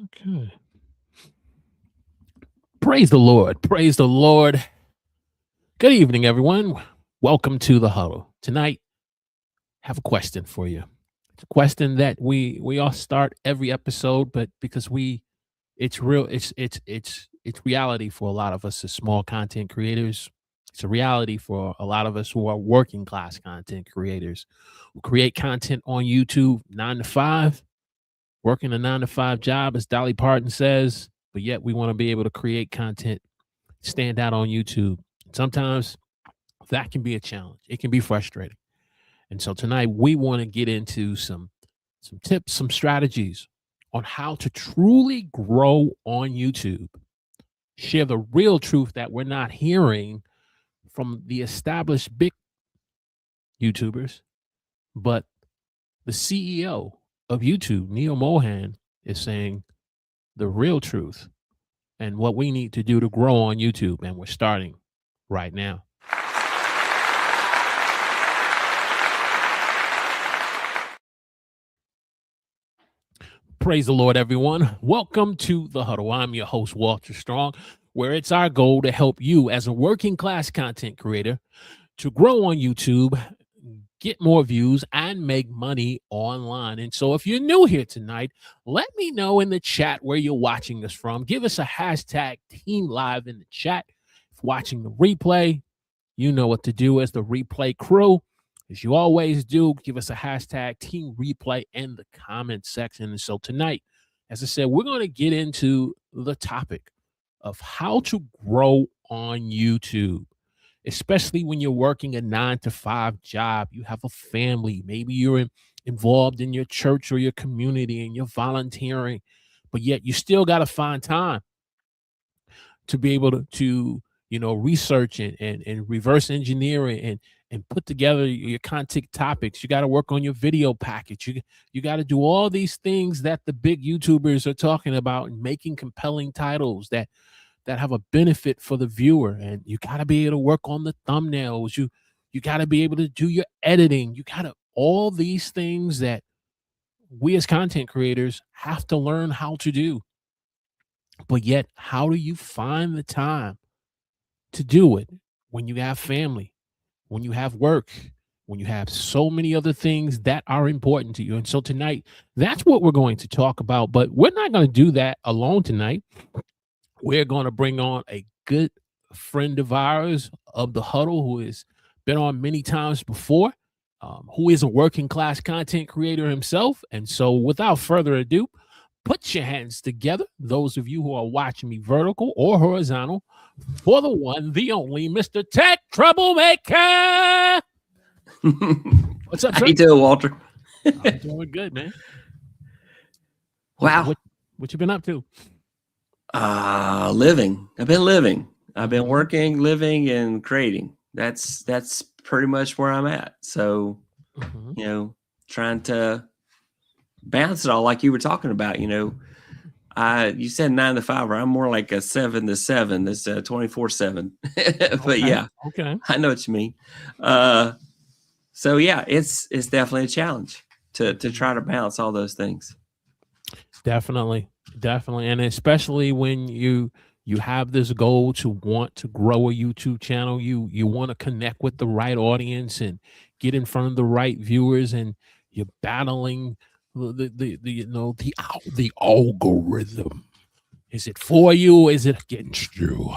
Okay. Praise the Lord. Praise the Lord. Good evening, everyone. Welcome to the huddle. Tonight, I have a question for you. It's a question that we all start every episode, but because it's real, it's reality for a lot of us as small content creators. It's a reality for a lot of us who are working class content creators who create content on YouTube 9 to 5, working a 9 to 5 job, as Dolly Parton says, but yet we want to be able to create content, stand out on YouTube. Sometimes that can be a challenge. It can be frustrating. And so tonight we want to get into some tips, some strategies on how to truly grow on YouTube. Share the real truth that we're not hearing from the established big YouTubers, but the CEO of YouTube, Neil Mohan, is saying the real truth and what we need to do to grow on YouTube. And we're starting right now. Praise the Lord, everyone. Welcome to the huddle. I'm your host, Walter Strong, where it's our goal to help you as a working class content creator to grow on YouTube, get more views, and make money online. And so if you're new here tonight, let me know in the chat where you're watching us from. Give us a hashtag Team Live in the chat. If watching the replay, you know what to do as the replay crew. As you always do, give us a hashtag Team Replay in the comment section. And so tonight, as I said, we're going to get into the topic of how to grow on YouTube, especially when you're working a 9 to 5 job. You have a family. Maybe you're involved in your church or your community and you're volunteering, but yet you still got to find time to be able to research and reverse engineer and put together your content topics. You got to work on your video package. You got to do all these things that the big YouTubers are talking about and making compelling titles that have a benefit for the viewer. And you got to be able to work on the thumbnails. You got to be able to do your editing. You got to all these things that we as content creators have to learn how to do. But yet, how do you find the time to do it when you have family, when you have work, when you have so many other things that are important to you? And so tonight, that's what we're going to talk about. But we're not going to do that alone tonight. We're going to bring on a good friend of ours of the huddle who has been on many times before, who is a working class content creator himself. And so without further ado, put your hands together, those of you who are watching me vertical or horizontal, for the one, the only, Mr. Tech Troublemaker. What's up, sir? How you doing, Walter? I'm doing good, man. Wow. What you been up to? Living. I've been living. I've been working, living, and creating. That's pretty much where I'm at. So, trying to balance it all like you were talking about. You said 9 to 5. I'm more like a 7 to 7. It's 24/7. But yeah, okay, I know what you mean. So yeah, it's definitely a challenge to try to balance all those things. Definitely, and especially when you have this goal to want to grow a YouTube channel, you want to connect with the right audience and get in front of the right viewers, and you're battling the algorithm. Is it for you? Is it against you?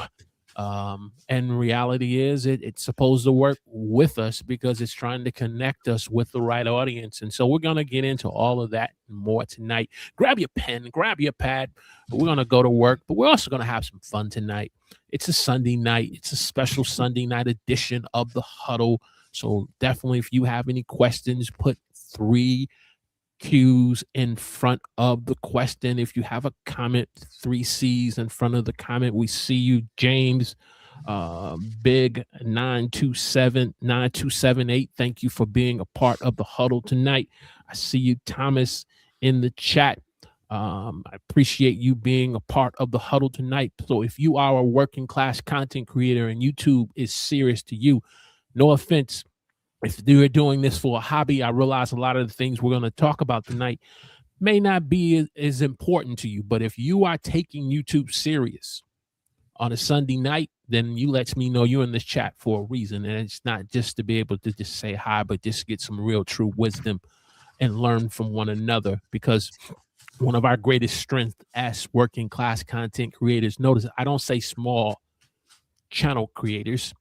And reality is it's supposed to work with us because it's trying to connect us with the right audience. And so we're going to get into all of that and more tonight. Grab your pen, grab your pad. We're going to go to work, but we're also going to have some fun tonight. It's a Sunday night. It's a special Sunday night edition of the huddle. So definitely, if you have any questions, put 3 Q's in front of the question. If you have a comment, 3 C's in front of the comment. We see you, James, big 9279278. Thank you for being a part of the huddle tonight. I see you, Thomas, in the chat. I appreciate you being a part of the huddle tonight. So if you are a working class content creator and YouTube is serious to you, no offense, if you're doing this for a hobby, I realize a lot of the things we're going to talk about tonight may not be as important to you, but if you are taking YouTube serious on a Sunday night, then you lets me know you're in this chat for a reason. And it's not just to be able to just say hi, but just get some real true wisdom and learn from one another. Because one of our greatest strengths as working class content creators, notice I don't say small channel creators,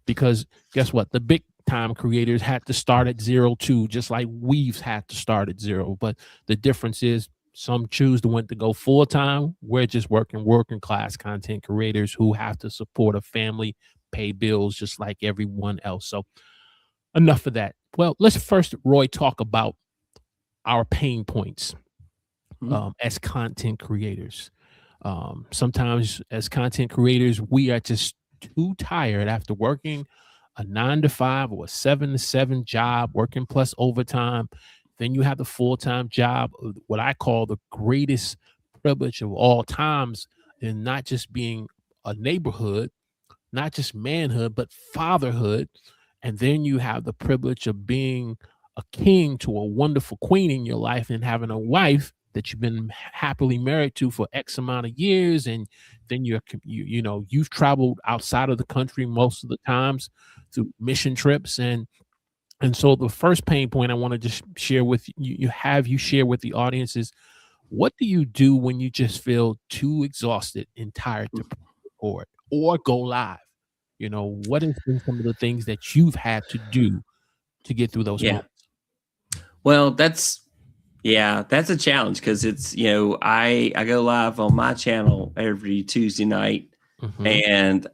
because guess what? The big time creators had to start at 0 too, just like we've had to start at 0. But the difference is some choose to want to go full time. We're just working class content creators who have to support a family, pay bills just like everyone else. So enough of that. Well, let's first, Roy, talk about our pain points as content creators. Sometimes as content creators, we are just too tired after working a 9 to 5 or a 7 to 7 job, working plus overtime. Then you have the full-time job, what I call the greatest privilege of all times, in not just being a neighborhood, not just manhood, but fatherhood. And then you have the privilege of being a king to a wonderful queen in your life, and having a wife that you've been happily married to for X amount of years. And then you've traveled outside of the country most of the times through mission trips. And so the first pain point I want to just share with you share with the audience is, what do you do when you just feel too exhausted and tired to record or go live? What has been some of the things that you've had to do to get through those moments? Well, that's a challenge, because it's, I go live on my channel every Tuesday night, and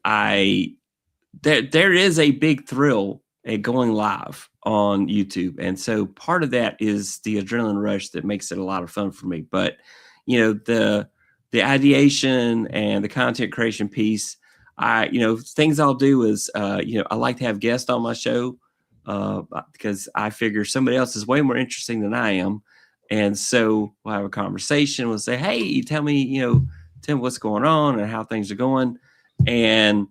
there is a big thrill at going live on YouTube. And so part of that is the adrenaline rush that makes it a lot of fun for me. But, the ideation and the content creation piece, things I'll do is, I like to have guests on my show, because I figure somebody else is way more interesting than I am. And so we'll have a conversation. We'll say, hey, tell me what's going on and how things are going. And,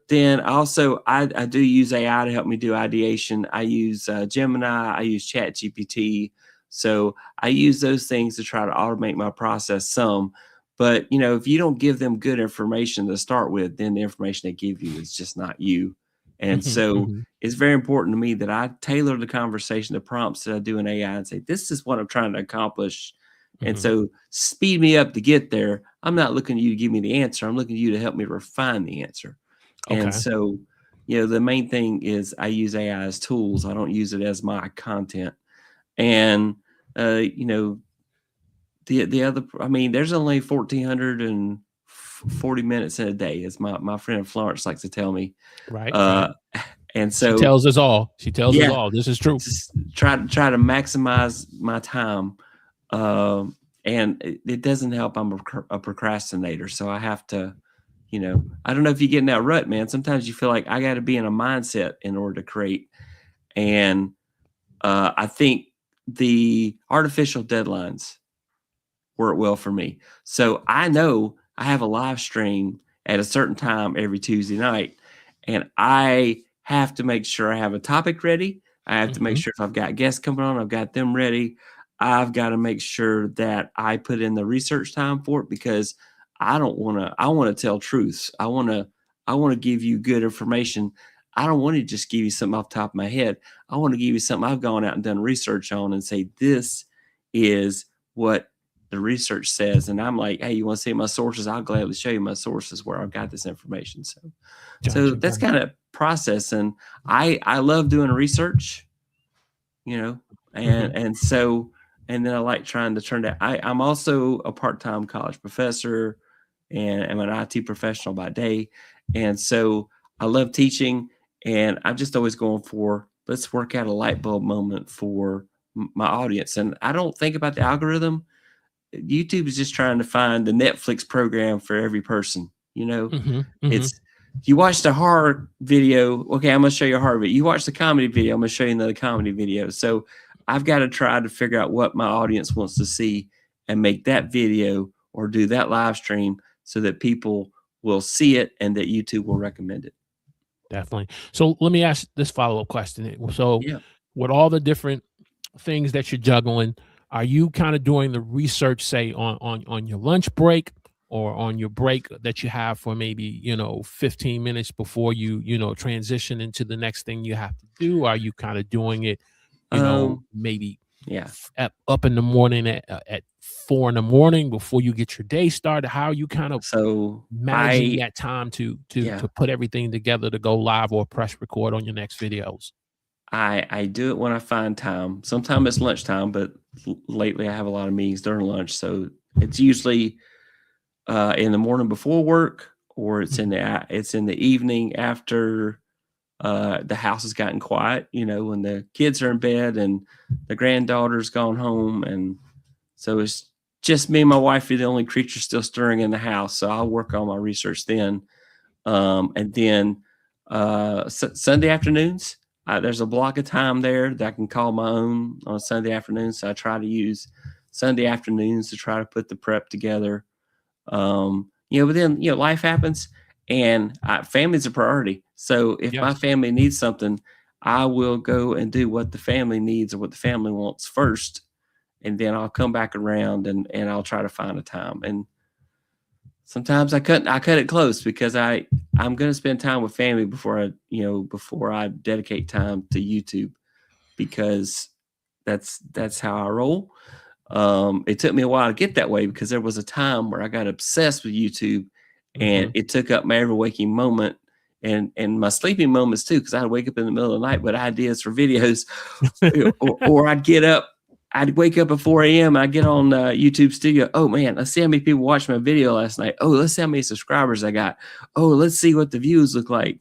then also I do use AI to help me do ideation. I use Gemini, I use Chat GPT. So I use those things to try to automate my process some. But, if you don't give them good information to start with, then the information they give you is just not you. And so it's very important to me that I tailor the conversation, the prompts that I do in AI, and say, this is what I'm trying to accomplish. And so speed me up to get there. I'm not looking at you to give me the answer. I'm looking at you to help me refine the answer. Okay. And so, the main thing is I use AI as tools. I don't use it as my content. And, the other, there's only 1,440 minutes in a day, as my friend Florence likes to tell me. Right. And so she tells us all. This is true. Just try to maximize my time. And it doesn't help. I'm a procrastinator. So I have to, I don't know if you get in that rut, man. Sometimes you feel like I got to be in a mindset in order to create. And I think the artificial deadlines work well for me. So I know I have a live stream at a certain time every Tuesday night, and I have to make sure I have a topic ready. I have to make sure if I've got guests coming on, I've got them ready. I've got to make sure that I put in the research time for it, because I want to tell truths. I want to give you good information. I don't want to just give you something off the top of my head. I want to give you something I've gone out and done research on and say, this is what the research says. And I'm like, hey, you want to see my sources? I'll gladly show you my sources where I've got this information. So that's kind of process. And I love doing research, and so, and then I like trying to turn that. I'm also a part-time college professor, and I'm an IT professional by day. And so I love teaching, and I'm just always going for, let's work out a light bulb moment for my audience. And I don't think about the algorithm. YouTube is just trying to find the Netflix program for every person. It's, you watch the horror video. Okay, I'm going to show you a horror video. You watch the comedy video. I'm going to show you another comedy video. So I've got to try to figure out what my audience wants to see and make that video or do that live stream so that people will see it and that YouTube will recommend it. Definitely. So let me ask this follow-up question. So with all the different things that you're juggling, are you kind of doing the research, say on your lunch break or on your break that you have for maybe 15 minutes before you transition into the next thing you have to do? Are you kind of doing it maybe Yeah. up in the morning at 4 in the morning before you get your day started? How are you kind of So managing that time to yeah, put everything together to go live or press record on your next videos? I do it when I find time. Sometimes it's lunchtime, but lately I have a lot of meetings during lunch, so it's usually in the morning before work, or it's in the evening after the house has gotten quiet. When the kids are in bed and the granddaughter's gone home, and so it's just me and my wife are the only creatures still stirring in the house. So I'll work on my research then, and then Sunday afternoons. There's a block of time there that I can call my own on Sunday afternoons. So I try to use Sunday afternoons to try to put the prep together. But then life happens, and family's a priority. So if my Yes. family needs something, I will go and do what the family needs or what the family wants first, and then I'll come back around and I'll try to find a time. And sometimes I cut it close because I'm going to spend time with family before I dedicate time to YouTube, because that's how I roll. It took me a while to get that way because there was a time where I got obsessed with YouTube, and Mhm. it took up my every waking moment and my sleeping moments too, because I'd wake up in the middle of the night with ideas for videos, or I'd wake up at 4 a.m. I'd get on YouTube Studio. Oh man, let's see how many people watched my video last night. Oh, let's see how many subscribers I got. Oh, let's see what the views look like.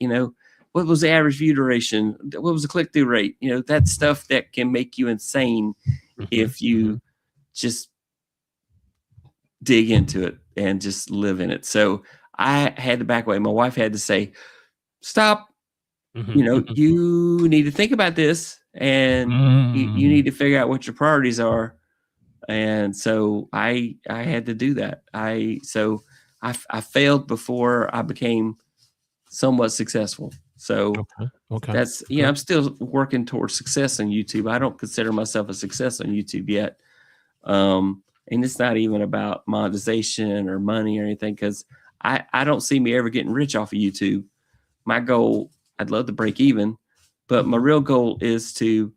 What was the average view duration? What was the click through rate? That stuff that can make you insane Mhm. if you Mhm. just dig into it and just live in it. So I had to back away. My wife had to say, stop. Mhm. Mhm. You need to think about this, and you need Mhm. to figure out what your priorities are. And so I had to do that. I failed before I became somewhat successful. So Okay. Okay. that's, Okay. I'm still working towards success on YouTube. I don't consider myself a success on YouTube yet. And it's not even about monetization or money or anything, because I don't see me ever getting rich off of YouTube. My goal, I'd love to break even, but my Mhm. real goal is to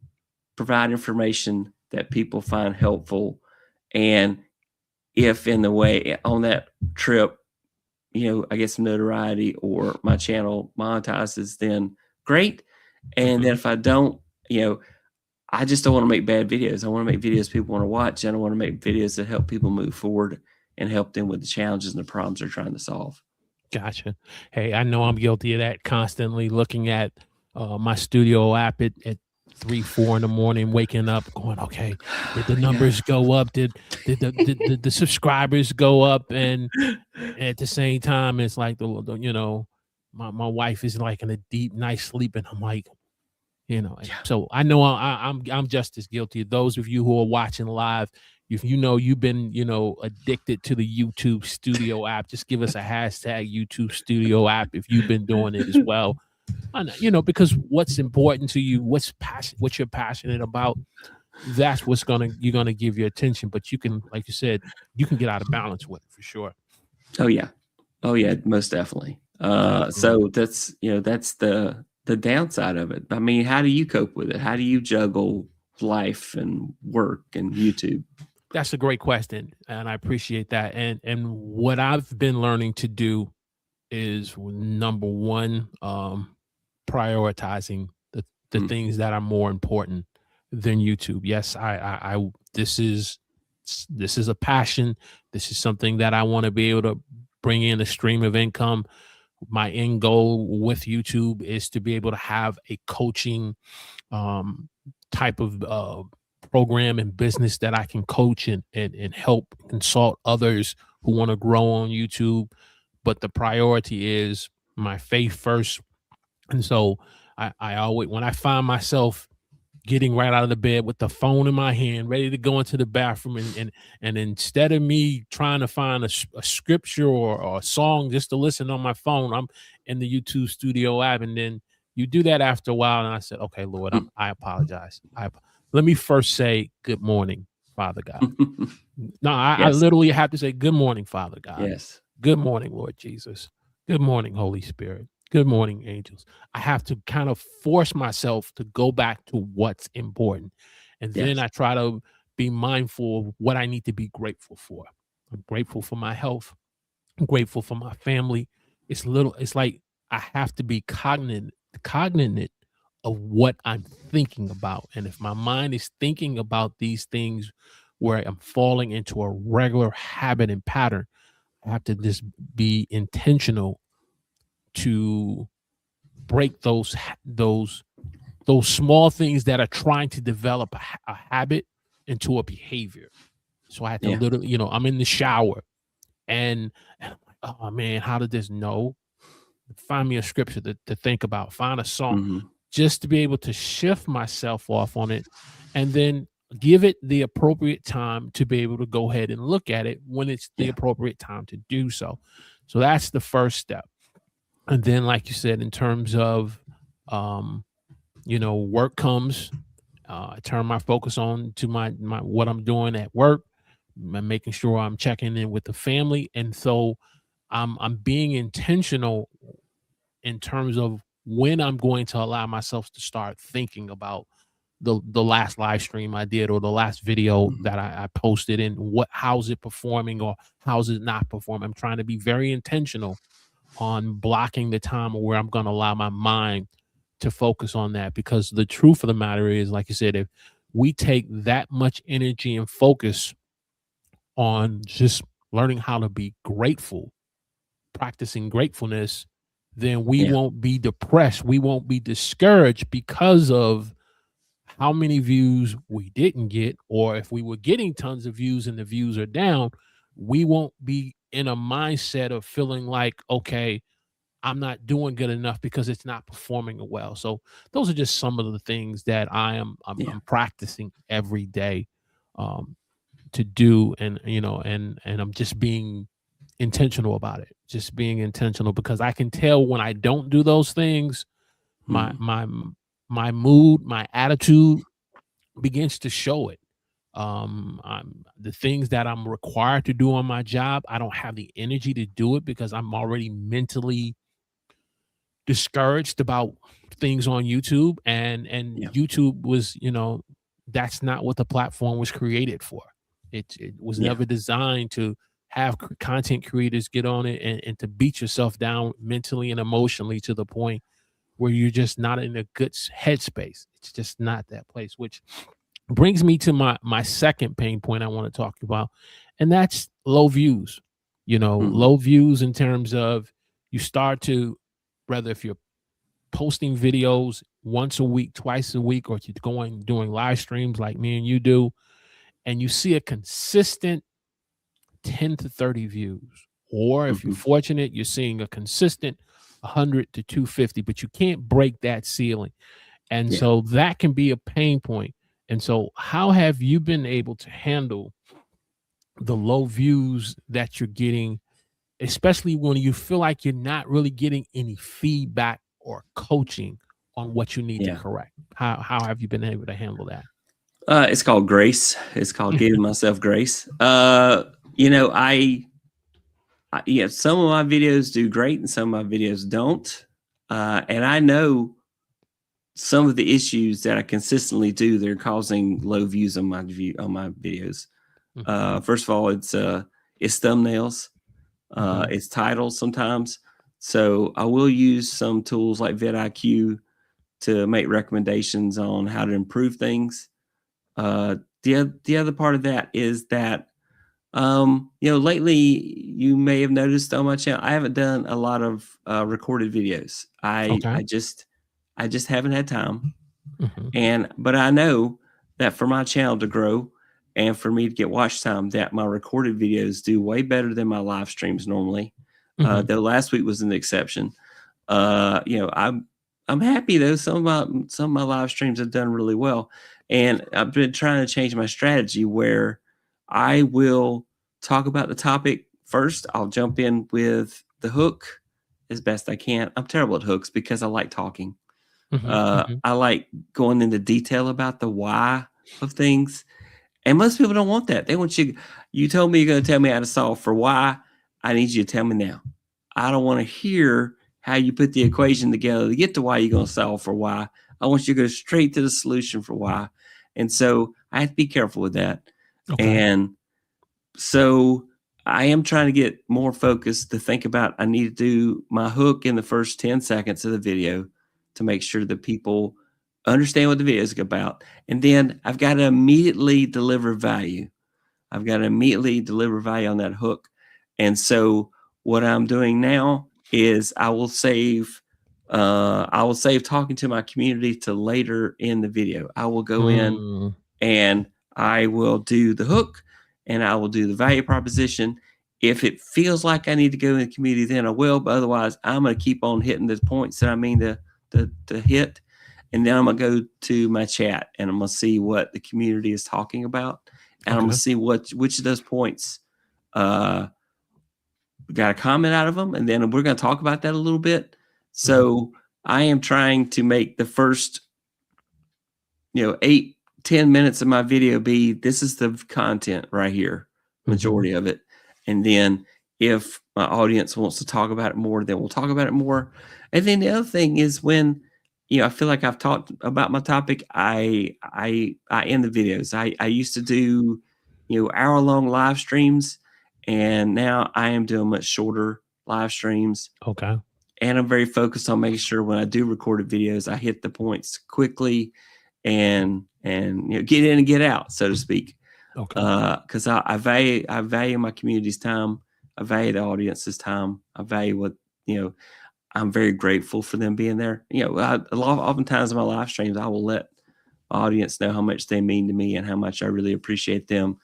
provide information that people find helpful. And if in the way on that trip, I get some notoriety or my channel monetizes, then great. And then Mhm. if I don't, I just don't want to make bad videos. I want to make videos people want to watch. And I want to make videos that help people move forward and help them with the challenges and the problems they're trying to solve. Gotcha. Hey, I know I'm guilty of that, constantly looking at my studio app at 3, 4 in the morning, waking up, going, okay, did the Yeah. numbers go up? Did the subscribers go up? And at the same time, it's like my wife is like in a deep, nice sleep, and I'm like, and Yeah. so I know I'm just as guilty. Those of you who are watching live, if you've been addicted to the YouTube Studio app, just give us a hashtag YouTube Studio app if you've been doing it as well. And, because what's important to you, what you're passionate about, that's you're gonna give your attention. But you can, like you said, you can get out of balance with it for sure. Oh yeah. Oh yeah, most definitely. Absolutely. So that's the downside of it. I mean, how do you cope with it? How do you juggle life and work and YouTube? That's a great question, and I appreciate that. And what I've been learning to do is, number one, prioritizing the Mm, things that are more important than YouTube. Yes, I this is a passion. This is something that I want to be able to bring in a stream of income. My end goal with YouTube is to be able to have a coaching um, type of program and business that I can coach and help consult others who want to grow on YouTube. But the priority is my faith first. And so I always, when I find myself getting right out of the bed with the phone in my hand, ready to go into the bathroom, and instead of me trying to find a scripture or a song just to listen on my phone, I'm in the YouTube Studio app. And then you do that after a while, and I said, okay, Lord, mm, I apologize. Let me first say good morning. Father God. No, I Yes. literally have to say, good morning, Father God. Yes. Good morning, Lord Jesus. Good morning, Holy Spirit. Good morning, angels. I have to kind of force myself to go back to what's important. And then Yes. I try to be mindful of what I need to be grateful for. I'm grateful for my health. I'm grateful for my family. It's like I have to be cognizant of what I'm thinking about. And if my mind is thinking about these things where I'm falling into a regular habit and pattern, I have to just be intentional to break those small things that are trying to develop a habit into a behavior. So I had to Yeah. literally, I'm in the shower and I'm like, oh man, how did this know? Find me a scripture to think about, find a song, Hmm. just to be able to shift myself off on it and then give it the appropriate time to be able to go ahead and look at it when it's the Yeah. appropriate time to do so. So that's the first step. And then, like you said, in terms of, um, work comes, I turn my focus on to my what I'm doing at work, making sure I'm checking in with the family. And so I'm being intentional in terms of when I'm going to allow myself to start thinking about the last live stream I did or the last video Hmm. that I posted, and how's it performing or how's it not performing. I'm trying to be very intentional on blocking the time where I'm going to allow my mind to focus on that, because the truth of the matter is, like you said, if we take that much energy and focus on just learning how to be grateful, practicing gratefulness, then we Yeah. won't be depressed. We won't be discouraged because of how many views we didn't get, or if we were getting tons of views and the views are down, we won't be in a mindset of feeling like, okay, I'm not doing good enough because it's not performing well. So those are just some of the things that Yeah. I'm practicing every day, um, to do, and and I'm just being intentional about it. Just being intentional, because I can tell when I don't do those things, my Hmm. my my mood, my attitude begins to show it. The things that I'm required to do on my job, I don't have the energy to do it because I'm already mentally discouraged about things on YouTube, and Yeah. YouTube was, that's not what the platform was created for. It was Yeah. never designed to have content creators get on it and to beat yourself down mentally and emotionally to the point where you're just not in a good headspace. It's just not that place, which brings me to my second pain point I want to talk about, and that's low views. Hmm. Low views in terms of, you start to, whether if you're posting videos once a week, twice a week, or if you're going doing live streams like me and you do, and you see a consistent 10 to 30 views, or if you're Hmm. fortunate, you're seeing a consistent 100 to 250, but you can't break that ceiling. And Yeah. so that can be a pain point. And so, how have you been able to handle the low views that you're getting, especially when you feel like you're not really getting any feedback or coaching on what you need to Yeah. correct? How have you been able to handle that? It's called grace. It's called giving myself grace. Yeah, some of my videos do great and some of my videos don't. And I know some of the issues that I consistently do that are causing low views on my videos. Mhm, First of all, it's thumbnails, mhm, it's titles sometimes. So I will use some tools like vidIQ to make recommendations on how to improve things. Uh, the other part of that is that lately you may have noticed on my channel I haven't done a lot of recorded videos. okay, I just haven't had time. mhm, And but I know that for my channel to grow and for me to get watch time, that my recorded videos do way better than my live streams normally. mhm, Though last week was an exception. I'm happy though. Some of my live streams have done really well, and I've been trying to change my strategy where I will talk about the topic first. I'll jump in with the hook as best I can. I'm terrible at hooks because I like talking. mhm, mhm, I like going into detail about the why of things, And most people don't want that. They want you told me you're going to tell me how to solve for y. I need you to tell me now. I don't want to hear how you put the equation together to get to y you're going to solve for y. I want you to go straight to the solution for y. And so I have to be careful with that. Okay. And so I am trying to get more focused to think about, I need to do my hook in the first 10 seconds of the video to make sure that people understand what the video is about. And then I've got to immediately deliver value. I've got to immediately deliver value on that hook. And so what I'm doing now is I will save talking to my community to later in the video. I will go in and I will do the hook and I will do the value proposition. If it feels like I need to go in the community, then I will. But otherwise, I'm going to keep on hitting the points that I mean to hit. And then I'm going to go to my chat and I'm going to see what the community is talking about. And I'm going to see which of those points got a comment out of them. And then we're going to talk about that a little bit. So I am trying to make the first, 8-10 minutes of my video be, this is the content right here, majority of it. And then if my audience wants to talk about it more, then we'll talk about it more. And then the other thing is when, I feel like I've talked about my topic, I end the videos. I used to do, hour-long live streams, and now I am doing much shorter live streams. Okay. And I'm very focused on making sure when I do recorded videos, I hit the points quickly and get in and get out, so to speak. Okay. Because I value my community's time. I value the audience's time. I value what, I'm very grateful for them being there. Oftentimes in my live streams, I will let my audience know how much they mean to me and how much I really appreciate them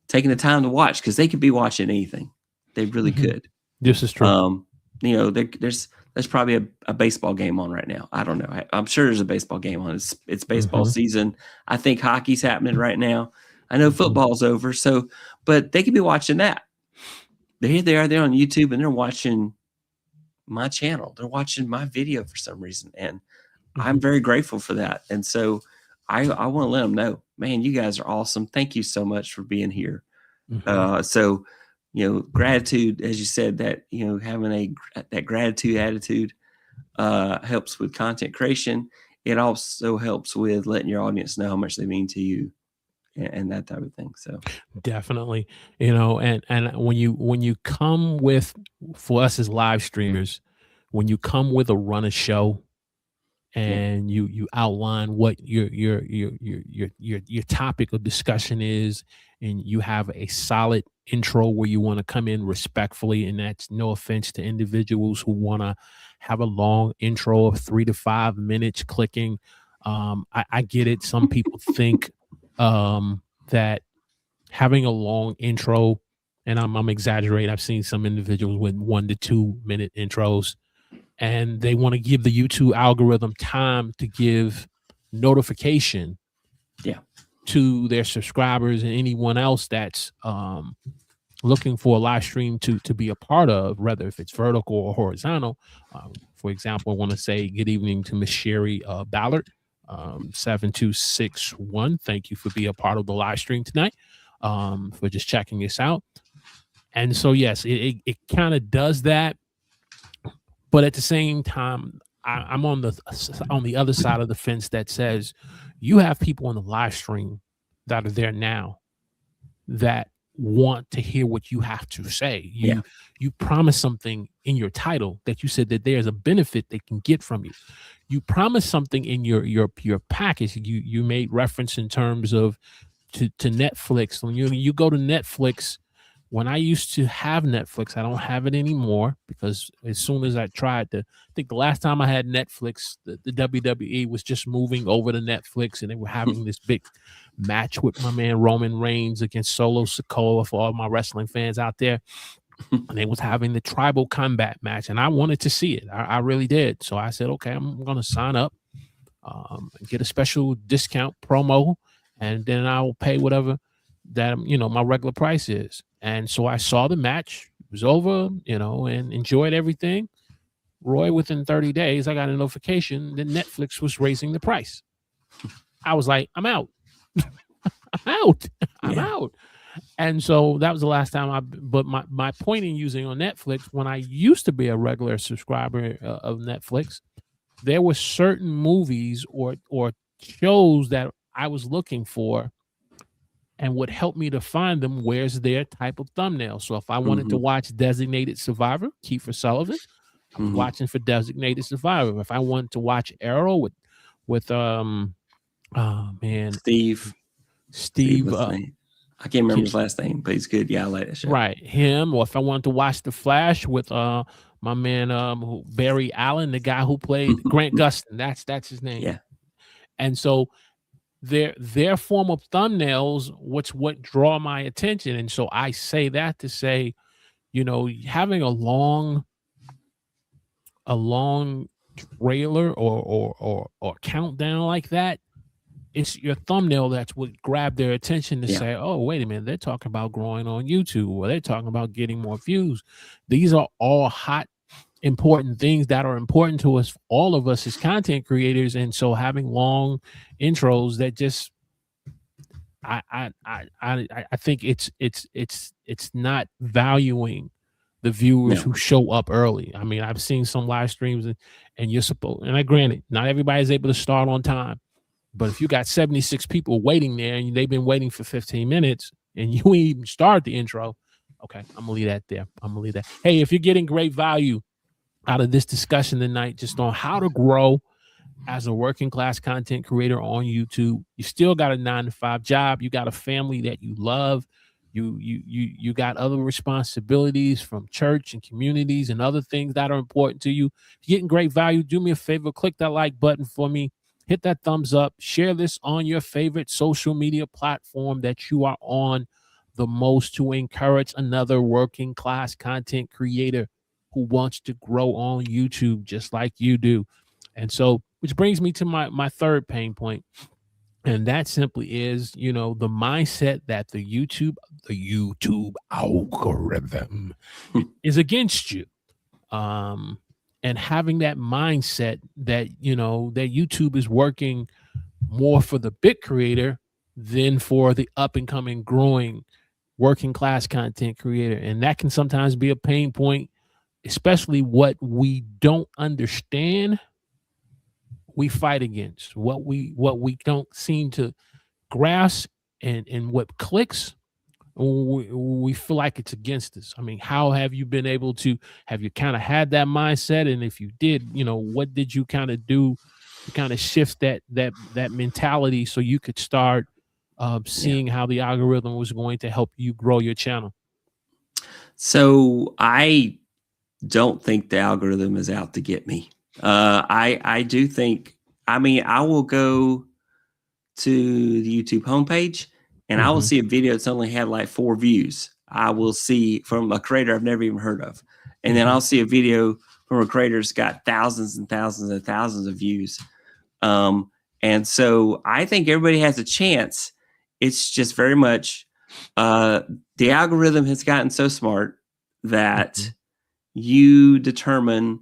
taking the time to watch, because they could be watching anything. They really could. This is true. There's probably a baseball game on right now. I don't know. I'm sure there's a baseball game on. It's baseball season. I think hockey's happening right now. I know football's over. So, but they could be watching that. They're on YouTube and they're watching my channel. They're watching my video for some reason. And I'm very grateful for that. And so I want to let them know, man, you guys are awesome. Thank you so much for being here. So, gratitude, as you said, that, having that gratitude attitude helps with content creation. It also helps with letting your audience know how much they mean to you and that type of thing. So definitely, and when you come with, for us as live streamers, when you come with a run of show and you outline what your topic of discussion is, and you have a solid intro where you want to come in respectfully, and that's no offense to individuals who want to have a long intro of 3 to 5 minutes clicking. I get it. Some people think that having a long intro, and I'm exaggerating, I've seen some individuals with 1 to 2 minute intros, and they want to give the YouTube algorithm time to give notification to their subscribers and anyone else that's looking for a live stream to be a part of, whether if it's vertical or horizontal. For example, I want to say good evening to Miss Sherry Ballard, 7261. Thank you for being a part of the live stream tonight, for just checking this out. And so, yes, it kind of does that. But at the same time, I'm on the other side of the fence that says you have people on the live stream that are there now that want to hear what you have to say. You promise something in your title that you said that there's a benefit they can get from you. You promise something in your package. You made reference in terms of to Netflix. When you go to Netflix, when I used to have Netflix, I don't have it anymore, because as soon as I tried to, I think the last time I had Netflix, the WWE was just moving over to Netflix, and they were having this big match with my man Roman Reigns against Solo Sikoa, for all my wrestling fans out there. And they was having the tribal combat match, and I wanted to see it. I really did. So I said, okay, I'm going to sign up, get a special discount promo, and then I will pay whatever that, my regular price is. And so I saw the match. It was over, and enjoyed everything. Roy, within 30 days, I got a notification that Netflix was raising the price. I was like, I'm out. out. I'm Yeah. out. And so that was the last time but my point in using on Netflix, when I used to be a regular subscriber of Netflix, there were certain movies or shows that I was looking for and would help me to find them. Where's their type of thumbnail? So if I wanted to Hmm. watch Designated Survivor, Kiefer Sullivan, I was Hmm. watching for Designated Survivor. If I wanted to watch Arrow with oh man, Steve. Steve What's his name? I can't remember Ki- his last name, but he's good. Yeah, I like that show. right, him, or if I wanted to watch The Flash with my man Barry Allen, the guy who played Grant Gustin. That's his name. Yeah. And so their form of thumbnails, what draw my attention. And so I say that to say, having a long trailer or countdown like that, it's your thumbnail that's what grabbed their attention to Yeah. say, oh, wait a minute, they're talking about growing on YouTube, or they're talking about getting more views. These are all hot, important things that are important to us, all of us as content creators. And so having long intros that just I think it's not valuing the viewers No. who show up early. I mean, I've seen some live streams and you're supposed, and I granted, not everybody's able to start on time, but if you got 76 people waiting there and they've been waiting for 15 minutes and you ain't even start the intro, okay, I'm gonna leave that there. I'm gonna leave that. Hey, if you're getting great value out of this discussion tonight, just on how to grow as a working class content creator on YouTube, you still got a 9-to-5 job. You got a family that you love. You got other responsibilities from church and communities and other things that are important to you. If you're getting great value, do me a favor, click that like button for me. Hit that thumbs up. Share this on your favorite social media platform that you are on the most to encourage another working class content creator who wants to grow on YouTube just like you do. And so, which brings me to my third pain point, and that simply is, the mindset that the YouTube algorithm is against you. And having that mindset that that YouTube is working more for the big creator than for the up and coming growing working class content creator. And that can sometimes be a pain point, especially what we don't understand, we fight against. What we don't seem to grasp, and what clicks, we feel like it's against us. I mean, how have you been able to, have you kind of had that mindset? And if you did, what did you kind of do to kind of shift that mentality so you could start Yeah. seeing how the algorithm was going to help you grow your channel? So I don't think the algorithm is out to get me. I do think, I mean, I will go to the YouTube homepage and I will see a video that's only had like 4 views. I will see from a creator I've never even heard of. And then I'll see a video from a creator that's got thousands and thousands and thousands of views. And so I think everybody has a chance. It's just very much the algorithm has gotten so smart that you determine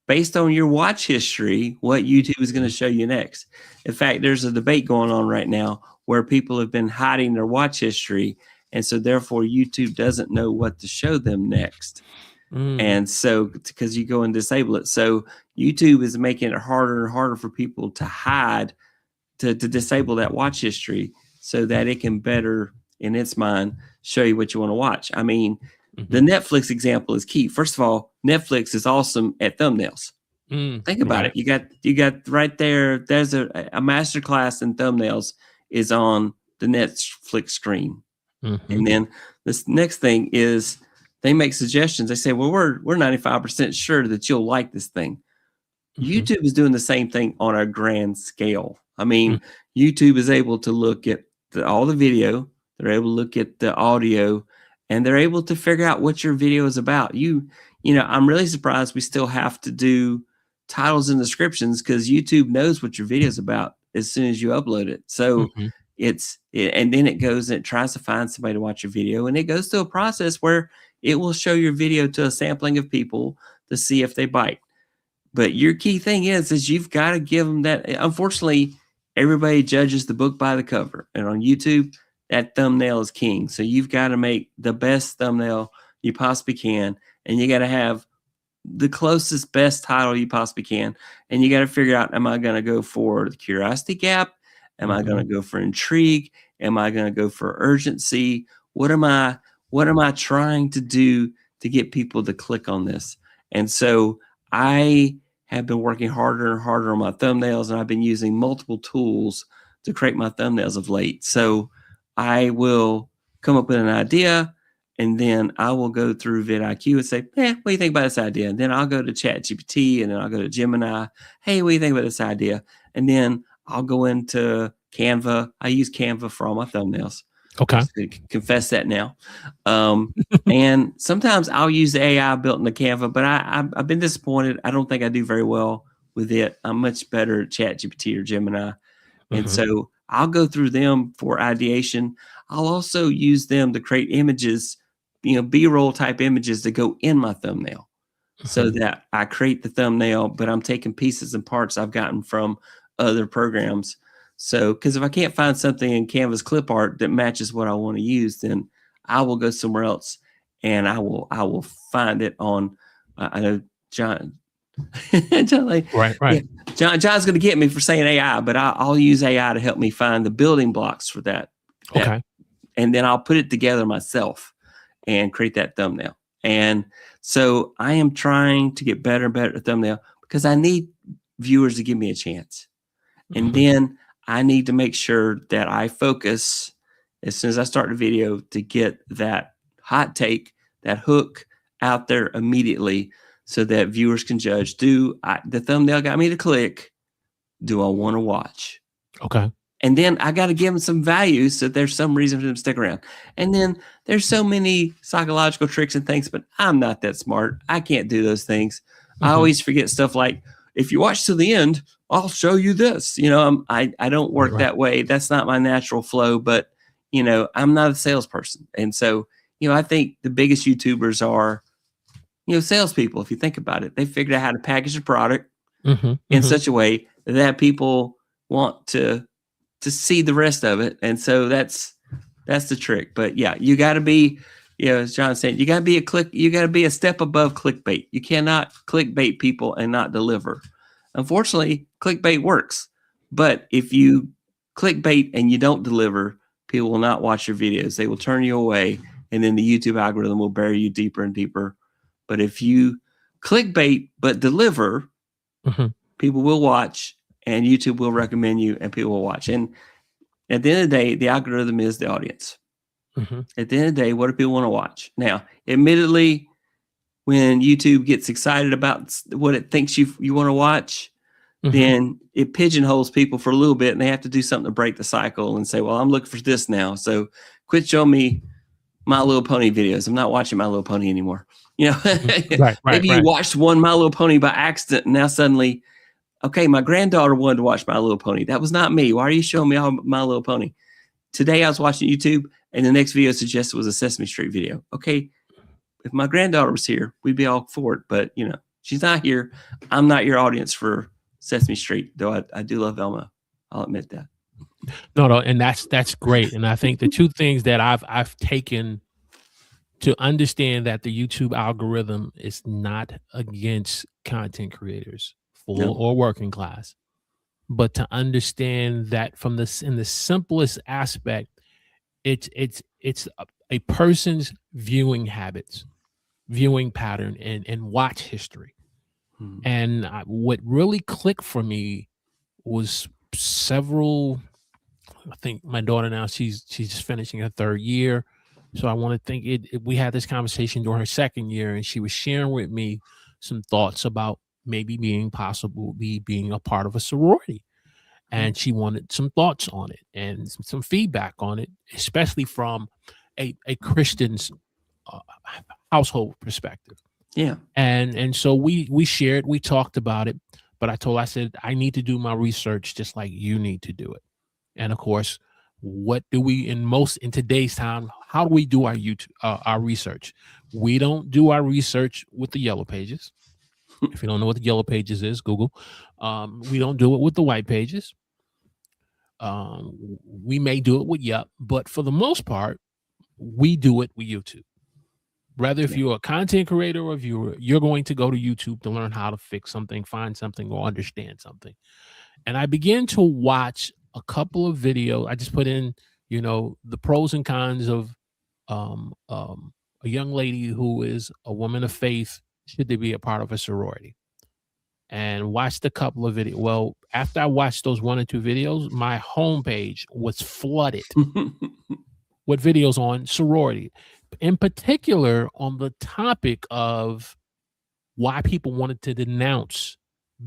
based on your watch history what YouTube is going to show you next. In fact, there's a debate going on right now where people have been hiding their watch history, and so therefore YouTube doesn't know what to show them next. And so because you go and disable it, so YouTube is making it harder and harder for people to hide, to disable that watch history so that it can better, in its mind, show you what you want to watch. I mean, the Netflix example is key. First of all, Netflix is awesome at thumbnails. Think about it. You got right there. There's a masterclass in thumbnails is on the Netflix screen. And then this next thing is they make suggestions. They say, well, we're 95% sure that you'll like this thing. YouTube is doing the same thing on a grand scale. I mean, YouTube is able to look at all the video. They're able to look at the audio, and they're able to figure out what your video is about. I'm really surprised we still have to do titles and descriptions because YouTube knows what your video is about as soon as you upload it. So and then it goes and it tries to find somebody to watch your video, and it goes through a process where it will show your video to a sampling of people to see if they bite. But your key thing is you've got to give them that. Unfortunately, everybody judges the book by the cover, and on YouTube, that thumbnail is king. So you've got to make the best thumbnail you possibly can, and you got to have the closest best title you possibly can, and you got to figure out, am I going to go for the curiosity gap? Am I going to go for intrigue? Am I going to go for urgency? What am I trying to do to get people to click on this? And so I have been working harder and harder on my thumbnails, and I've been using multiple tools to create my thumbnails of late. So I will come up with an idea, and then I will go through vidIQ and say, what do you think about this idea? And then I'll go to ChatGPT, and then I'll go to Gemini. Hey, what do you think about this idea? And then I'll go into Canva. I use Canva for all my thumbnails. Okay. I confess that now. And sometimes I'll use the AI built into Canva, but I've been disappointed. I don't think I do very well with it. I'm much better at ChatGPT or Gemini. And so I'll go through them for ideation. I'll also use them to create images, B-roll type images to go in my thumbnail, so that I create the thumbnail, but I'm taking pieces and parts I've gotten from other programs. So, because if I can't find something in Canva's clip art that matches what I want to use, then I will go somewhere else, and I will find it on. I know John. John, right. Yeah, John's going to get me for saying AI, but I'll use AI to help me find the building blocks for that. Okay. And then I'll put it together myself and create that thumbnail. And so I am trying to get better and better at thumbnail, because I need viewers to give me a chance. And then I need to make sure that I focus as soon as I start the video to get that hot take, that hook out there immediately, so that viewers can judge, the thumbnail got me to click, do I want to watch? Okay. And then I got to give them some value, so there's some reason for them to stick around. And then there's so many psychological tricks and things, but I'm not that smart. I can't do those things. I always forget stuff like, if you watch to the end, I'll show you this. I don't work that way. That's not my natural flow, but I'm not a salesperson. And so, I think the biggest YouTubers are, salespeople. If you think about it, they figured out how to package a product in such a way that people want to see the rest of it. And so that's the trick. But yeah, you got to be, as John said, you got to be a step above clickbait. You cannot clickbait people and not deliver. Unfortunately, clickbait works, but if you clickbait and you don't deliver, people will not watch your videos. They will turn you away, and then the YouTube algorithm will bury you deeper and deeper. But if you clickbait but deliver, people will watch, and YouTube will recommend you, and people will watch. And at the end of the day, the algorithm is the audience. At the end of the day, what do people want to watch? Now, admittedly, when YouTube gets excited about what it thinks you want to watch, then it pigeonholes people for a little bit, and they have to do something to break the cycle and say, well, I'm looking for this now, so quit showing me My Little Pony videos. I'm not watching My Little Pony anymore. Maybe you watched one My Little Pony by accident, and now suddenly, okay, my granddaughter wanted to watch My Little Pony. That was not me. Why are you showing me all My Little Pony? Today I was watching YouTube, and the next video suggested was a Sesame Street video. Okay, if my granddaughter was here, we'd be all for it. But, she's not here. I'm not your audience for Sesame Street, though I do love Elmo. I'll admit that. No, and that's great. And I think the two things that I've taken to understand that the YouTube algorithm is not against content creators, full or working class, but to understand that in the simplest aspect, it's a person's viewing habits, viewing pattern, and watch history. And what really clicked for me was several. I think my daughter now, she's just finishing her third year. So I want to think we had this conversation during her second year, and she was sharing with me some thoughts about maybe being a part of a sorority. And she wanted some thoughts on it and some feedback on it, especially from a Christian's household perspective. Yeah. And so we shared, we talked about it, but I said, I need to do my research just like you need to do it. And of course, what do we in today's time, how do we do our research? We don't do our research with the yellow pages. If you don't know what the yellow pages is, Google. We don't do it with the white pages. We may do it with Yup, but for the most part, we do it with YouTube. Rather, if you're a content creator or viewer, you're going to go to YouTube to learn how to fix something, find something, or understand something. And I began to watch a couple of videos. I just put in, the pros and cons of a young lady who is a woman of faith. Should they be a part of a sorority? And watched a couple of videos. Well, after I watched those 1 or 2 videos, my homepage was flooded with videos on sorority, in particular on the topic of why people wanted to denounce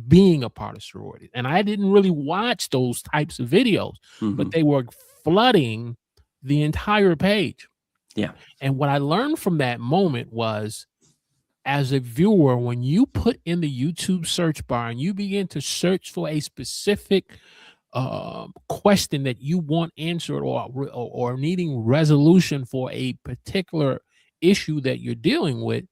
being a part of sorority. And I didn't really watch those types of videos, but they were flooding the entire page. Yeah. And what I learned from that moment was, as a viewer, when you put in the YouTube search bar and you begin to search for a specific question that you want answered, or needing resolution for a particular issue that you're dealing with,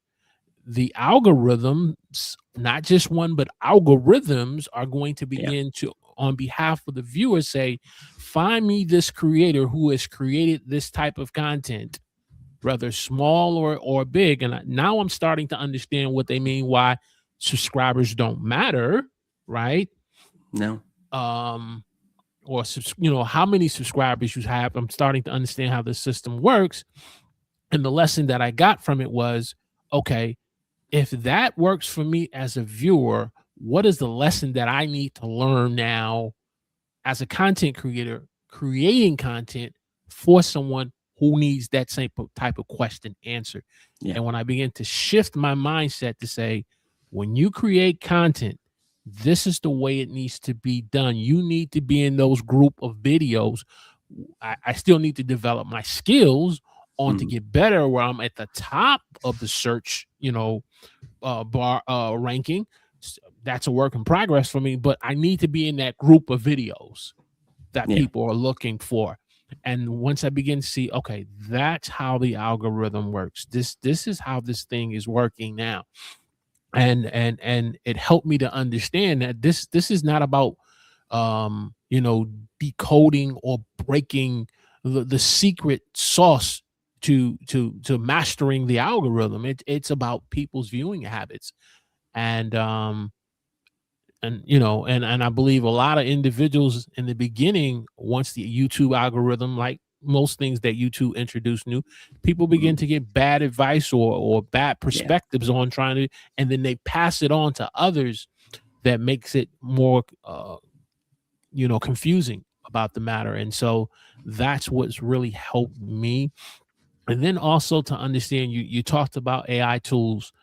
the algorithms, not just one, but algorithms, are going to begin to, on behalf of the viewer, say, find me this creator who has created this type of content, whether small or big. And now I'm starting to understand what they mean, why subscribers don't matter, right? No. Or how many subscribers you have. I'm starting to understand how the system works. And the lesson that I got from it was, okay, if that works for me as a viewer, what is the lesson that I need to learn now as a content creator, creating content for someone who needs that same type of question answered? And when I begin to shift my mindset to say, when you create content, this is the way it needs to be done. You need to be in those group of videos. I still need to develop my skills on to get better, where I'm at the top of the search, bar ranking. That's a work in progress for me, but I need to be in that group of videos that people are looking for. And once I begin to see, okay, that's how the algorithm works. This is how this thing is working now. And it helped me to understand that this is not about decoding or breaking the secret sauce to mastering the algorithm. It's about people's viewing habits. And I believe a lot of individuals in the beginning, once the YouTube algorithm, like most things that YouTube introduced new, people begin to get bad advice or bad perspectives on trying to, and then they pass it on to others. That makes it more confusing about the matter. And so that's what's really helped me. And then also to understand, you talked about AI tools.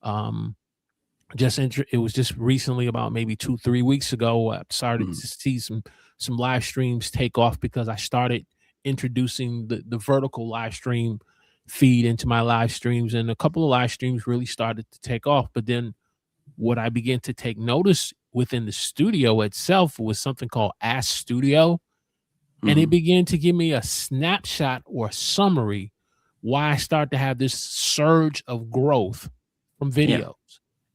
It was just recently, about maybe 2-3 weeks ago, I started to see some live streams take off, because I started introducing the vertical live stream feed into my live streams, and a couple of live streams really started to take off. But then what I began to take notice within the studio itself was something called Ask Studio. And it began to give me a snapshot or a summary why I start to have this surge of growth from videos,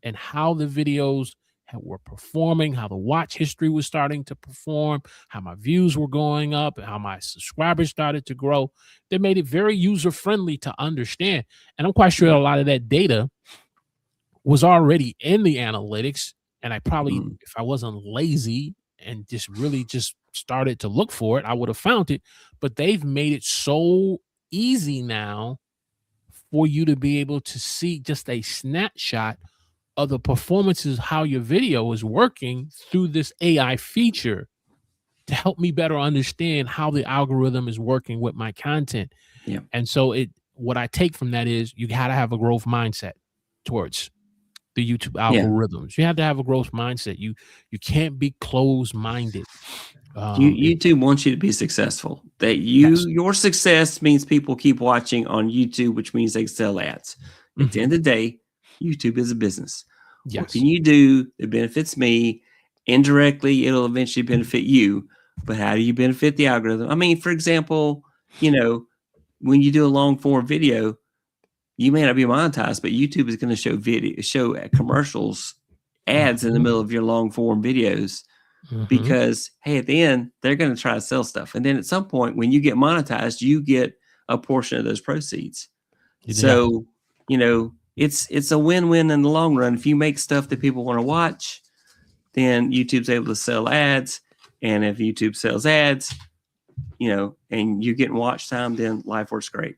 and how the videos were performing, how the watch history was starting to perform, how my views were going up, and how my subscribers started to grow. They made it very user-friendly to understand. And I'm quite sure a lot of that data was already in the analytics. And I probably, if I wasn't lazy and just really just started to look for it, I would have found it. But they've made it so easy now for you to be able to see just a snapshot of the performances, how your video is working through this AI feature, to help me better understand how the algorithm is working with my content. And so what I take from that is, you got to have a growth mindset towards the YouTube algorithms. You have to have a growth mindset. You can't be closed-minded. YouTube wants you to be successful. That your success means people keep watching on YouTube, which means they sell ads. At the end of the day, YouTube is a business. What can you do that benefits me? Indirectly, it'll eventually benefit you. But how do you benefit the algorithm? I mean, for example, when you do a long form video, you may not be monetized, but YouTube is going to show commercials, ads in the middle of your long form videos. because, hey, at the end, they're going to try to sell stuff. And then at some point, when you get monetized, you get a portion of those proceeds. So, it's a win-win in the long run. If you make stuff that people want to watch, then YouTube's able to sell ads. And if YouTube sells ads, and you get watch time, then life works great,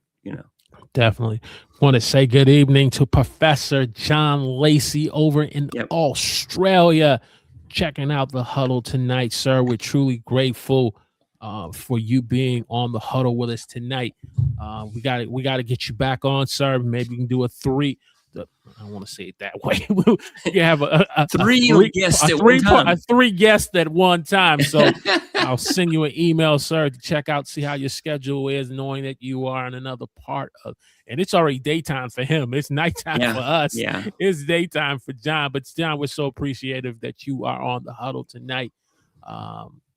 Definitely. Want to say good evening to Professor John Lacey over in Australia, checking out the huddle tonight, sir. We're truly grateful for you being on the huddle with us tonight. We got to get you back on, sir. Maybe we can do a three. I don't want to say it that way. You have three guests at one time. So I'll send you an email, sir, to check out, see how your schedule is, knowing that you are in another part of, and it's already daytime for him. It's nighttime for us. Yeah. It's daytime for John. But John, we're so appreciative that you are on the huddle tonight.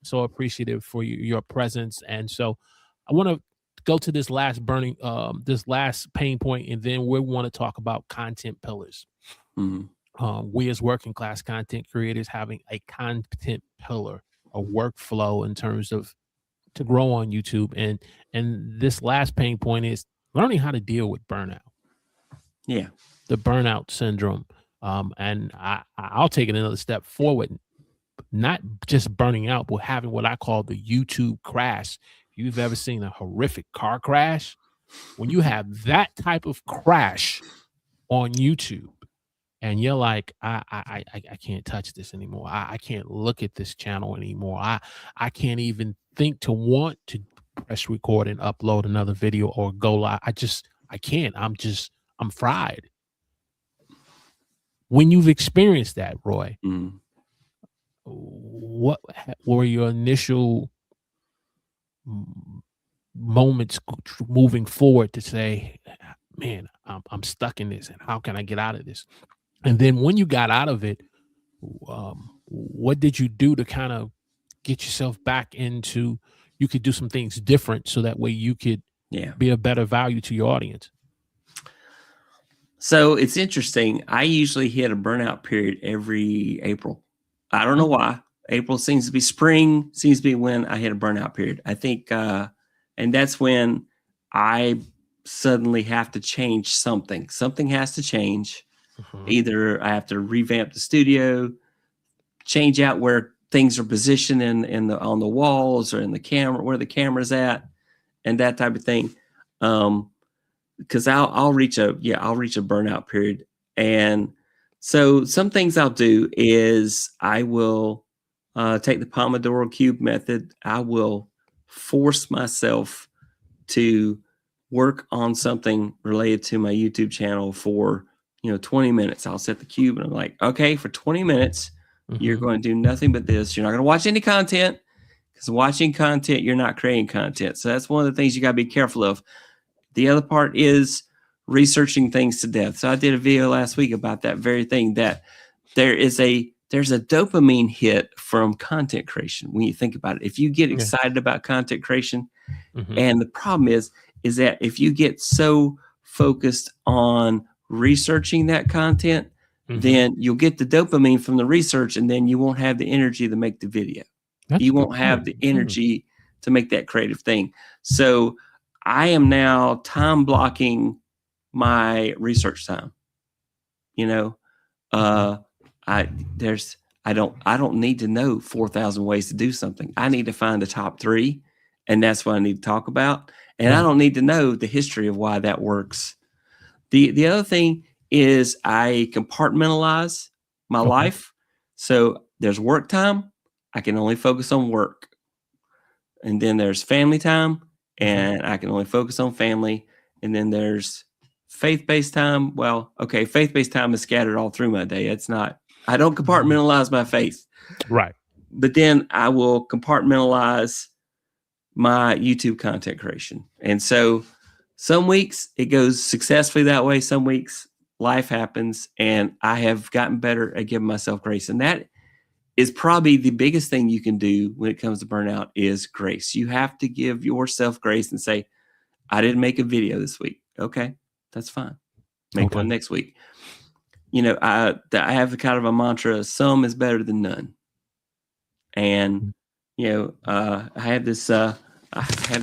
So appreciative for your presence. And so I want to go to this last pain point, and then we want to talk about content pillars. We as working class content creators having a content pillar, a workflow in terms of to grow on YouTube, and this last pain point is learning how to deal with burnout. Yeah, the burnout syndrome. And I'll take it another step forward. Not just burning out, but having what I call the YouTube crash. You've ever seen a horrific car crash? When you have that type of crash on YouTube and you're like, I can't touch this anymore. I can't look at this channel anymore. I can't even think to want to press record and upload another video or go live. I can't. I'm fried. When you've experienced that, Roy, what were your initial moments moving forward to say, man, I'm stuck in this, and how can I get out of this? And then when you got out of it, what did you do to kind of get yourself back into, you could do some things different so that way you could be a better value to your audience? So it's interesting. I usually hit a burnout period every April. I don't know why. April seems to be spring, seems to be when I hit a burnout period. I think, and that's when I suddenly have to change something. Something has to change. Either I have to revamp the studio, change out where things are positioned on the walls or in the camera, where the camera's at, and that type of thing. Because I'll reach a burnout period. And so some things I'll do is I will take the Pomodoro Cube method. I will force myself to work on something related to my YouTube channel for 20 minutes. I'll set the cube and I'm like, okay, for 20 minutes, you're going to do nothing but this. You're not going to watch any content, because watching content, you're not creating content. So that's one of the things you got to be careful of. The other part is researching things to death. So I did a video last week about that very thing, that there's a dopamine hit from content creation when you think about it. If you get excited about content creation, and the problem is that if you get so focused on researching that content, then you'll get the dopamine from the research, and then you won't have the energy to make the video. You won't have the energy to make that creative thing. So I am now time blocking my research time. I don't need to know 4,000 ways to do something. I need to find the top 3, and that's what I need to talk about. And I don't need to know the history of why that works. The other thing is I compartmentalize my life. So there's work time. I can only focus on work. And then there's family time, and I can only focus on family. And then there's faith-based time. Well, okay, faith-based time is scattered all through my day. I don't compartmentalize my faith. Right. But then I will compartmentalize my YouTube content creation. And so some weeks it goes successfully that way. Some weeks life happens, and I have gotten better at giving myself grace. And that is probably the biggest thing you can do when it comes to burnout is grace. You have to give yourself grace and say, I didn't make a video this week. Okay, that's fine. Make one next week. I have kind of a mantra, some is better than none. And I have this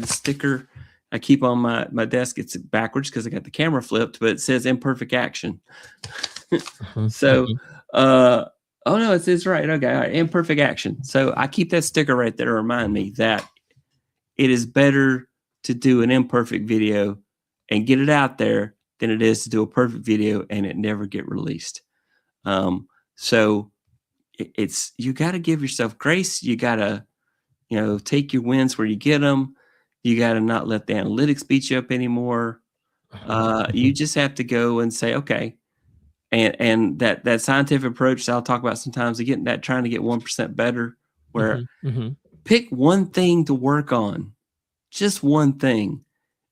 sticker I keep on my desk. It's backwards because I got the camera flipped, but it says imperfect action. So oh no, it's right. Okay, all right. Imperfect action. So I keep that sticker right there to remind me that it is better to do an imperfect video and get it out there than it is to do a perfect video and it never get released. So it's you got to give yourself grace. You got to take your wins where you get them. You got to not let the analytics beat you up anymore. You just have to go and say, okay. And that scientific approach that I'll talk about sometimes, trying to get 1% better, where pick one thing to work on, just one thing,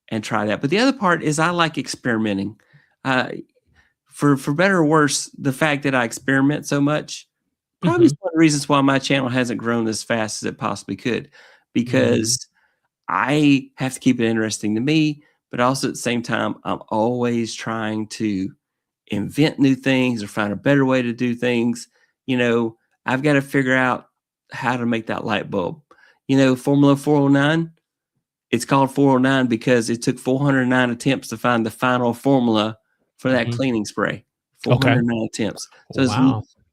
and try that. But the other part is I like experimenting. For better or worse, the fact that I experiment so much probably is one of the reasons why my channel hasn't grown as fast as it possibly could, because I have to keep it interesting to me, but also at the same time, I'm always trying to invent new things or find a better way to do things. I've got to figure out how to make that light bulb. Formula 409, it's called 409 because it took 409 attempts to find the final formula for that cleaning spray. 409 attempts. So it's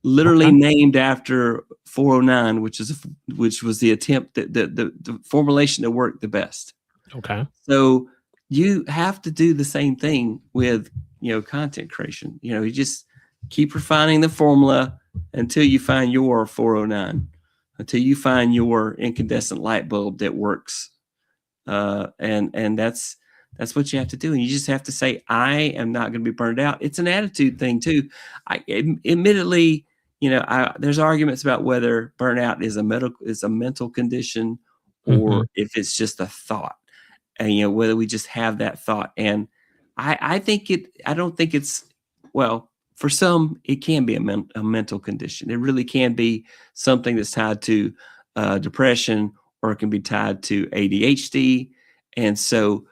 literally named after 409, which was the attempt that the formulation that worked the best. Okay. So you have to do the same thing with content creation. You just keep refining the formula until you find your 409, until you find your incandescent light bulb that works. And that's what you have to do. And you just have to say, I am not going to be burned out. It's an attitude thing too. Admittedly, there's arguments about whether burnout is a mental condition or if it's just a thought, and whether we just have that thought. And I don't think it's, well, for some, it can be a mental condition. It really can be something that's tied to depression, or it can be tied to ADHD. And so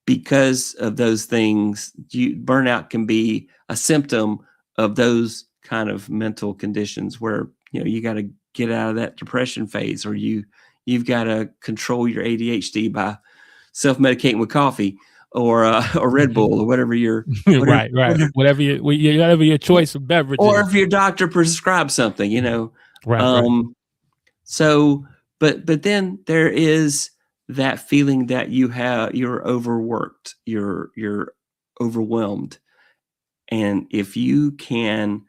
because of those things, burnout can be a symptom of those kind of mental conditions where, you got to get out of that depression phase, or you've got to control your ADHD by self-medicating with coffee or Red Bull, or whatever your whatever your choice of beverages, or if your doctor prescribes something, So, but then there is that feeling that you're overworked, you're overwhelmed, and if you can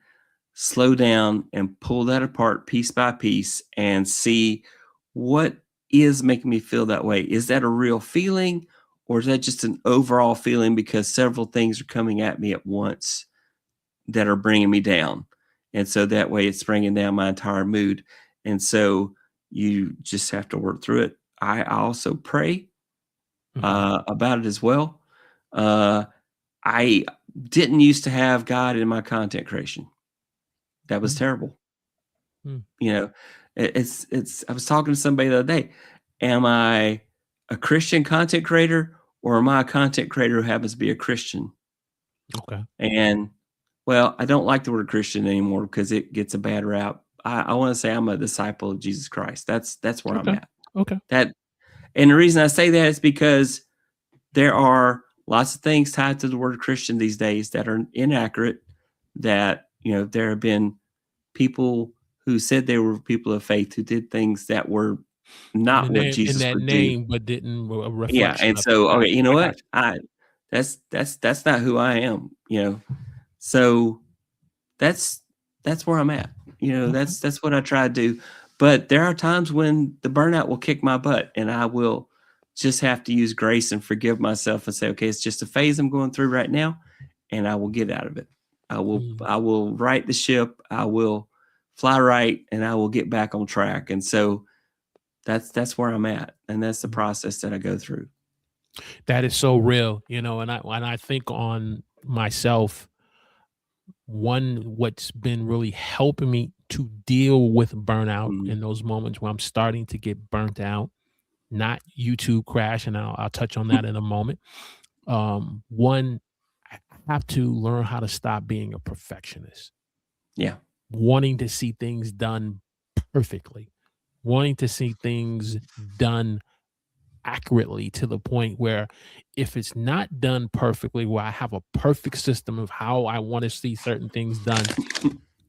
slow down and pull that apart piece by piece and see what is making me feel that way. Is that a real feeling, or is that just an overall feeling because several things are coming at me at once that are bringing me down? And so that way it's bringing down my entire mood. And so you just have to work through it. I also pray about it as well. I didn't used to have God in my content creation. That was terrible. It's I was talking to somebody the other day. Am I a Christian content creator, or am I a content creator who happens to be a Christian? Okay. And well, I don't like the word Christian anymore because it gets a bad rap. I want to say I'm a disciple of Jesus Christ. That's where I'm at. Okay. And the reason I say that is because there are lots of things tied to the word Christian these days that are inaccurate. That there have been people who said they were people of faith who did things that were not what Jesus would do, but didn't reflect. Yeah, and so okay, you know what? That's not who I am. So that's where I'm at. That's what I try to do. But there are times when the burnout will kick my butt, and I will just have to use grace and forgive myself and say, okay, it's just a phase I'm going through right now, and I will get out of it. I will right the ship. I will fly right, and I will get back on track. And so that's where I'm at, and that's the process that I go through. That is so real, and I think on myself, what's been really helping me to deal with burnout in those moments where I'm starting to get burnt out, not YouTube crash, and I'll touch on that in a moment. One, I have to learn how to stop being a perfectionist. Yeah. Wanting to see things done perfectly, wanting to see things done accurately to the point where if it's not done perfectly, where I have a perfect system of how I want to see certain things done,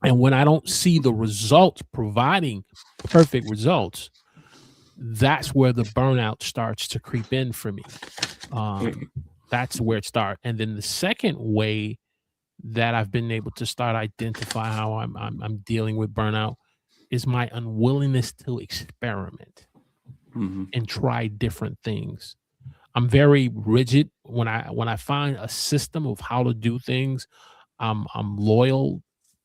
and when I don't see the results providing perfect results, that's where the burnout starts to creep in for me. That's where it starts. And then the second way that I've been able to start identify how I'm dealing with burnout is my unwillingness to experiment Mhm. and try different things. I'm very rigid when I find a system of how to do things. I'm loyal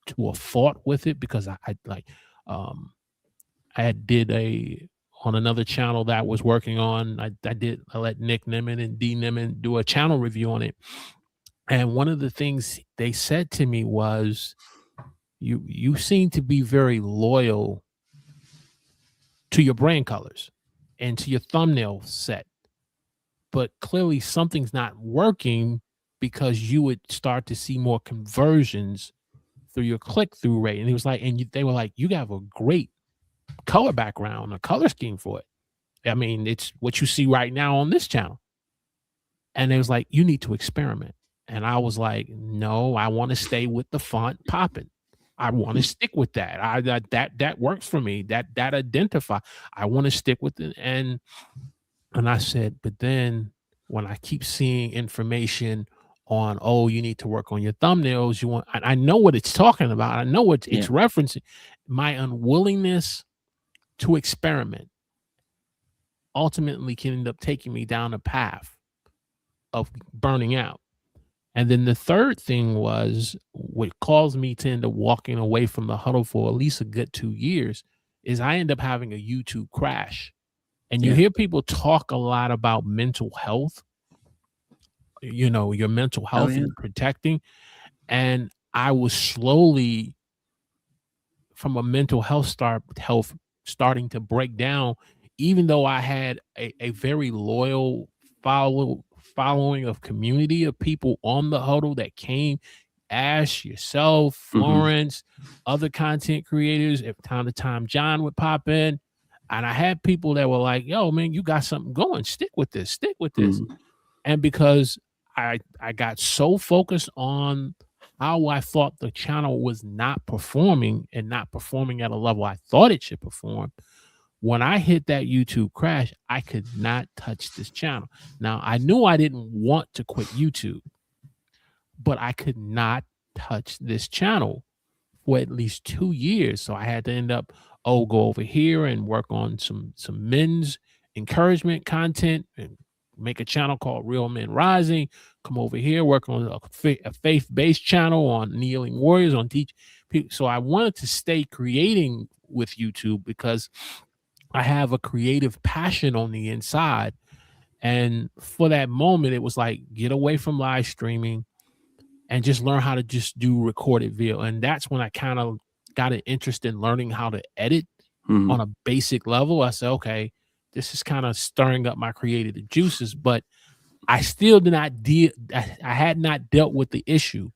to a fault with it because I like um I had did a on another channel that I was working on. I let Nick Nimmin and D Nimmin do a channel review on it. And one of the things they said to me was, you seem to be very loyal to your brand colors and to your thumbnail set, but clearly something's not working because you would start to see more conversions through your click through rate. And he was like, they were like, you have a great color background, a color scheme for it. I mean, it's what you see right now on this channel. And it was like, you need to experiment. And I was like, no, I want to stay with the font popping. I want to stick with that. That works for me. That identify. I want to stick with it. And I said, but then when I keep seeing information on, oh, you need to work on your thumbnails, I know what it's talking about. I know what Yeah. it's referencing. My unwillingness to experiment ultimately can end up taking me down a path of burning out. And then the third thing was what caused me to end up walking away from the huddle for at least a good 2 years is I end up having a YouTube crash. And you Yeah. hear people talk a lot about mental health, your mental Oh, health yeah. and protecting. And I was slowly from a mental health starting to break down, even though I had a very loyal following of community of people on the huddle that came, Ash, yourself, Mhm. Florence, other content creators. At time to time, John would pop in. And I had people that were like, yo, man, you got something going. Stick with this, stick with this. Mhm. And because I got so focused on how I thought the channel was not performing and not performing at a level I thought it should perform, when I hit that YouTube crash, I could not touch this channel. Now, I knew I didn't want to quit YouTube, but I could not touch this channel for at least 2 years. So I had to end up, go over here and work on some men's encouragement content and make a channel called Real Men Rising. Come over here, work on a faith-based channel on Kneeling Warriors on teach people. So I wanted to stay creating with YouTube because I have a creative passion on the inside. And for that moment, it was like, get away from live streaming and just learn how to just do recorded video. And that's when I kind of got an interest in learning how to edit on Mhm. a basic level. I said, okay, this is kind of stirring up my creative juices, but I still did not deal. I had not dealt with the issue,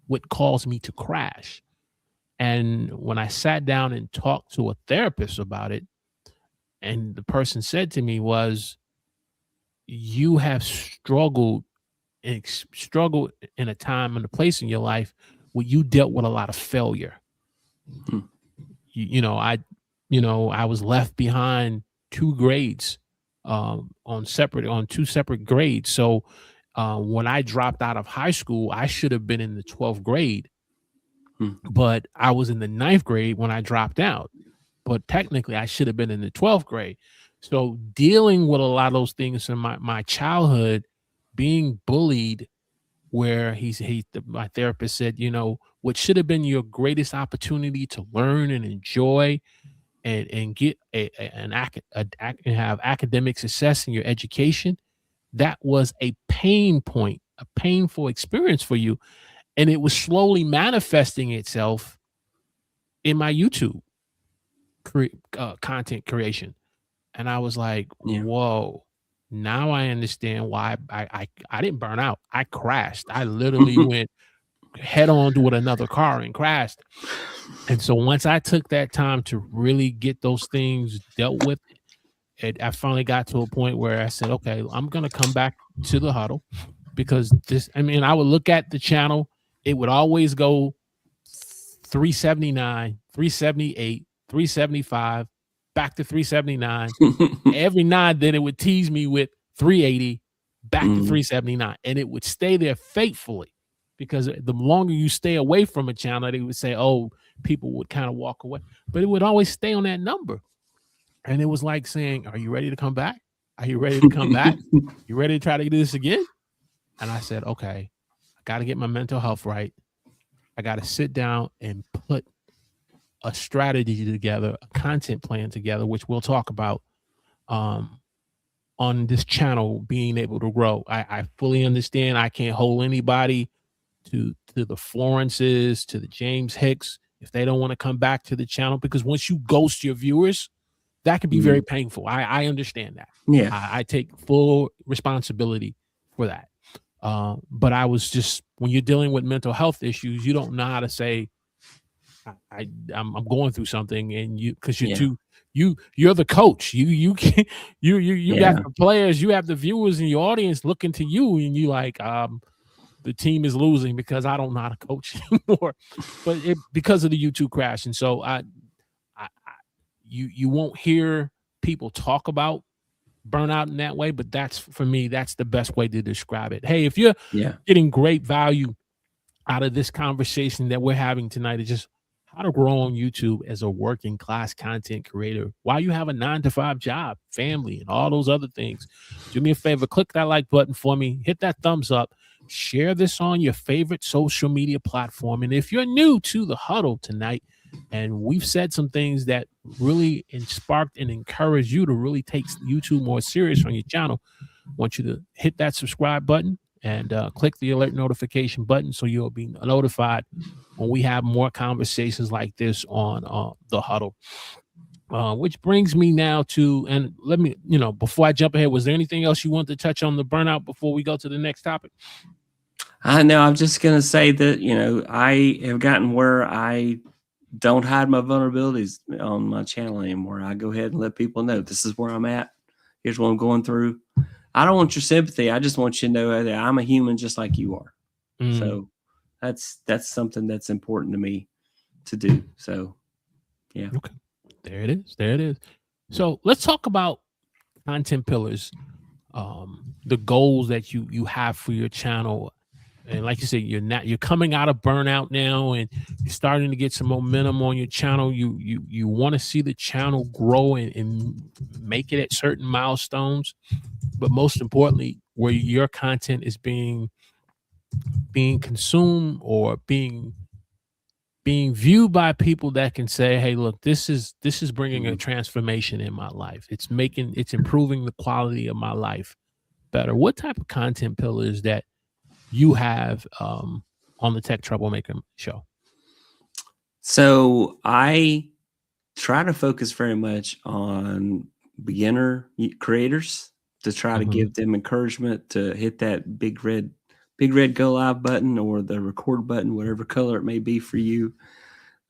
what caused me to crash. And when I sat down and talked to a therapist about it, and the person said to me was, you have struggled in a time and a place in your life where you dealt with a lot of failure. Mm. You know, I was left behind 2 grades, on 2 separate grades. So, when I dropped out of high school, I should have been in the 12th grade, Mm. but I was in the 9th grade when I dropped out. But technically, I should have been in the 12th grade. So, dealing with a lot of those things in my childhood, being bullied, where my therapist said, what should have been your greatest opportunity to learn and enjoy and get and have academic success in your education, that was a pain point, a painful experience for you, and it was slowly manifesting itself in my YouTube content creation. And I was like, Yeah. whoa, now I understand why I didn't burn out. I crashed. I literally went head on with another car and crashed. And so once I took that time to really get those things dealt with, I finally got to a point where I said, okay, I'm going to come back to the huddle, because I would look at the channel. It would always go 379, 378, 375, back to 379. Every now and then it would tease me with 380, back to 379. And it would stay there faithfully, because the longer you stay away from a channel, they would say, oh, people would kind of walk away. But it would always stay on that number. And it was like saying, are you ready to come back? Are you ready to come back? You ready to try to do this again? And I said, okay, I got to get my mental health right. I got to sit down and put a strategy together, a content plan together, which we'll talk about on this channel being able to grow. I fully understand I can't hold anybody to the Florences, to the James Hicks, if they don't want to come back to the channel, because once you ghost your viewers, that can be very painful. I understand that. Yeah. I take full responsibility for that. But I was just, when you're dealing with mental health issues, you don't know how to say, I'm going through something, and because you're the coach. You got the players, you have the viewers and your audience looking to you, and you like, the team is losing because I don't know how to coach anymore, but because of the YouTube crash. And so you won't hear people talk about burnout in that way, but that's, for me, that's the best way to describe it. Hey, if you're getting great value out of this conversation that we're having tonight, is just how to grow on YouTube as a working class content creator while you have a 9-to-5 job, family, and all those other things. Do me a favor, click that like button for me, hit that thumbs up, share this on your favorite social media platform. And if you're new to the huddle tonight, and we've said some things that really sparked and encouraged you to really take YouTube more serious on your channel, I want you to hit that subscribe button and click the alert notification button, so you'll be notified when we have more conversations like this on the huddle. Which brings me now to, and let me, before I jump ahead, was there anything else you want to touch on the burnout before we go to the next topic? I know. I'm just going to say that, I have gotten where I don't hide my vulnerabilities on my channel anymore. I go ahead and let people know this is where I'm at. Here's what I'm going through. I don't want your sympathy. I just want you to know that I'm a human just like you are. So that's something that's important to me to do. So, yeah. Okay. There it is. There it is. So let's talk about content pillars, the goals that you have for your channel. And like you said, you're coming out of burnout now, and you're starting to get some momentum on your channel. You want to see the channel grow and make it at certain milestones, but most importantly, where your content is being consumed or being viewed by people that can say, hey, look, this is bringing a transformation in my life. It's improving the quality of my life better. What type of content pillars that you have on the Tech Troublemaker show? So I try to focus very much on beginner creators to try to give them encouragement to hit that big red go live button, or the record button, whatever color it may be for you.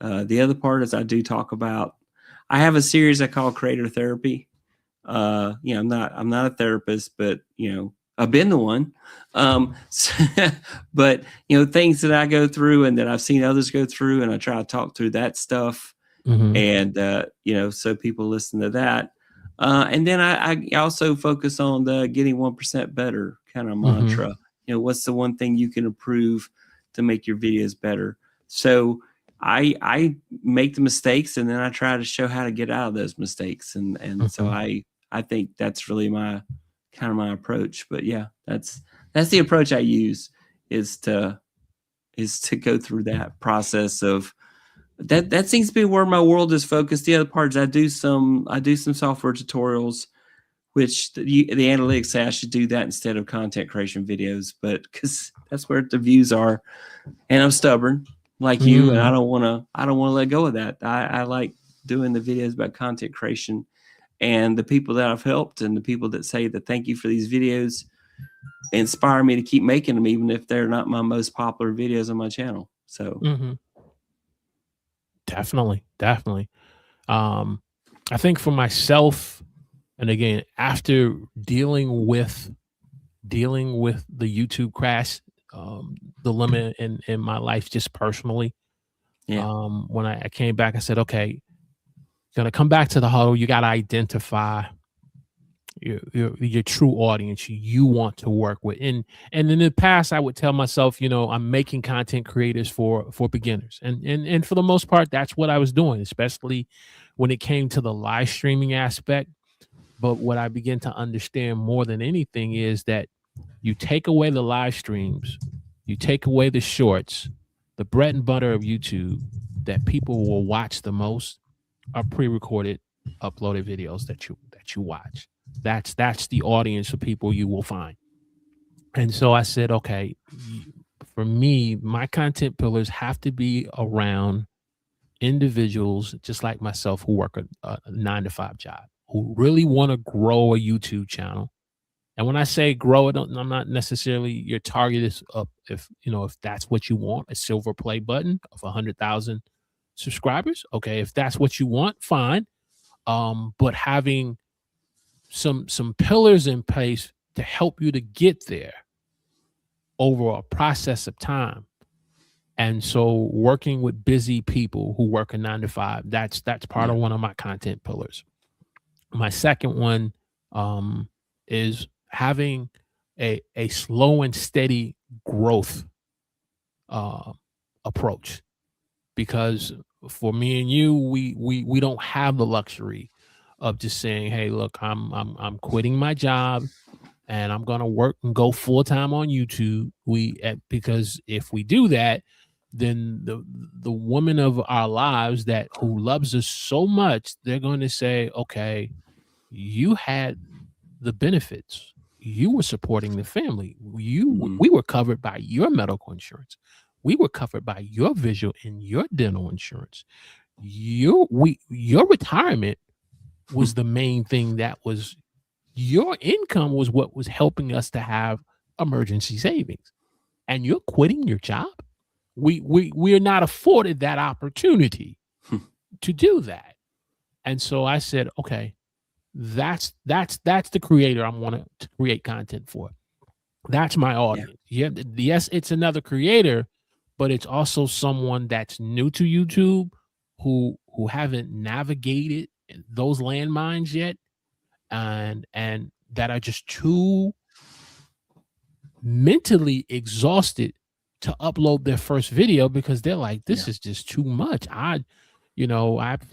The other part is I do talk about, I have a series I call Creator Therapy. I'm not a therapist, but I've been the one. But things that I go through and that I've seen others go through, and I try to talk through that stuff. And so people listen to that. And then I also focus on the getting 1% better kind of mantra. What's the one thing you can improve to make your videos better? So I make the mistakes, and then I try to show how to get out of those mistakes. And so I think that's really my approach. But yeah, that's the approach I use, is to go through that process of that seems to be where my world is focused. The other part is I do some software tutorials, which the analytics say I should do that instead of content creation videos, but because that's where the views are, and I'm stubborn like you, and I don't want to let go of that. I like doing the videos about content creation, and the people that I've helped, and the people that say that thank you for these videos, inspire me to keep making them, even if they're not my most popular videos on my channel. So Definitely. I think for myself, and again, after dealing with the YouTube crash, the limit in my life, just personally, when I came back, I said, okay, gonna come back to the huddle. You got to identify your true audience you want to work with. And in the past, I would tell myself, I'm making content creators for beginners, and for the most part, that's what I was doing, especially when it came to the live streaming aspect. But what I began to understand more than anything is that you take away the live streams, you take away the shorts, the bread and butter of YouTube that people will watch the most are pre-recorded, uploaded videos that you watch. That's the audience of people you will find. And so I said, okay, for me, my content pillars have to be around individuals just like myself who work a 9-to-5 job, who really want to grow a YouTube channel. And when I say grow it, I'm not necessarily your target is up if that's what you want, a silver play button of 100,000 subscribers. Okay, if that's what you want, fine. But having some pillars in place to help you to get there over a process of time. And so working with busy people who work a 9-to-5, that's part of one of my content pillars. My second one is having a slow and steady growth approach, because for me and you, we don't have the luxury of just saying, hey, look, I'm quitting my job and I'm going to work and go full time on YouTube. Because if we do that, then the woman of our lives who loves us so much, they're going to say, okay, you had the benefits. You were supporting the family. We were covered by your medical insurance. We were covered by your visual and your dental insurance. Your retirement was the main thing. That was your income, was what was helping us to have emergency savings. And you're quitting your job. We are not afforded that opportunity to do that. And so I said, okay, that's the creator I want to create content for. That's my audience. Yes, it's another creator, but it's also someone that's new to YouTube, who haven't navigated those landmines yet, and that are just too mentally exhausted to upload their first video because they're like, this is just too much. I've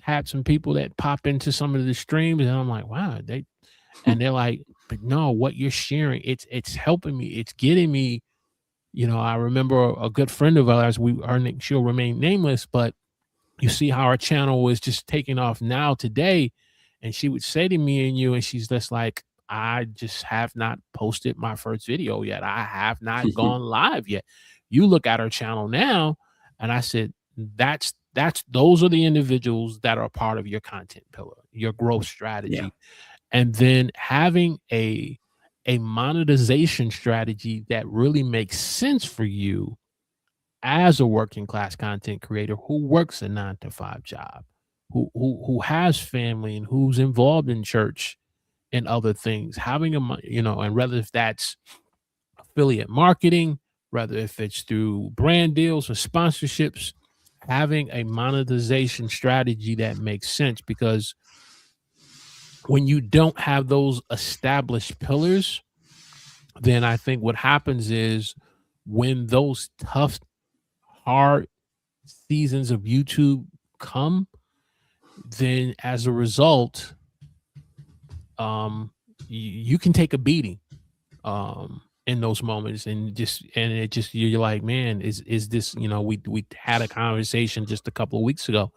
had some people that pop into some of the streams and I'm like, wow, they're like, but no, what you're sharing, it's helping me. It's getting me. I remember a good friend of ours, she'll remain nameless, but you see how our channel is just taking off now today. And she would say to me and she's just like, I just have not posted my first video yet. I have not gone live yet. You look at our channel now. And I said, those are the individuals that are a part of your content pillar, your growth strategy. Yeah. And then having a monetization strategy that really makes sense for you as a working class content creator who works a 9-to-5 job, who has family and who's involved in church and other things. Having and whether if that's affiliate marketing, whether if it's through brand deals or sponsorships, having a monetization strategy that makes sense. Because when you don't have those established pillars, then I think what happens is when those tough, hard seasons of YouTube come, then as a result, you can take a beating in those moments, and you're like, man, is this, we had a conversation just a couple of weeks ago.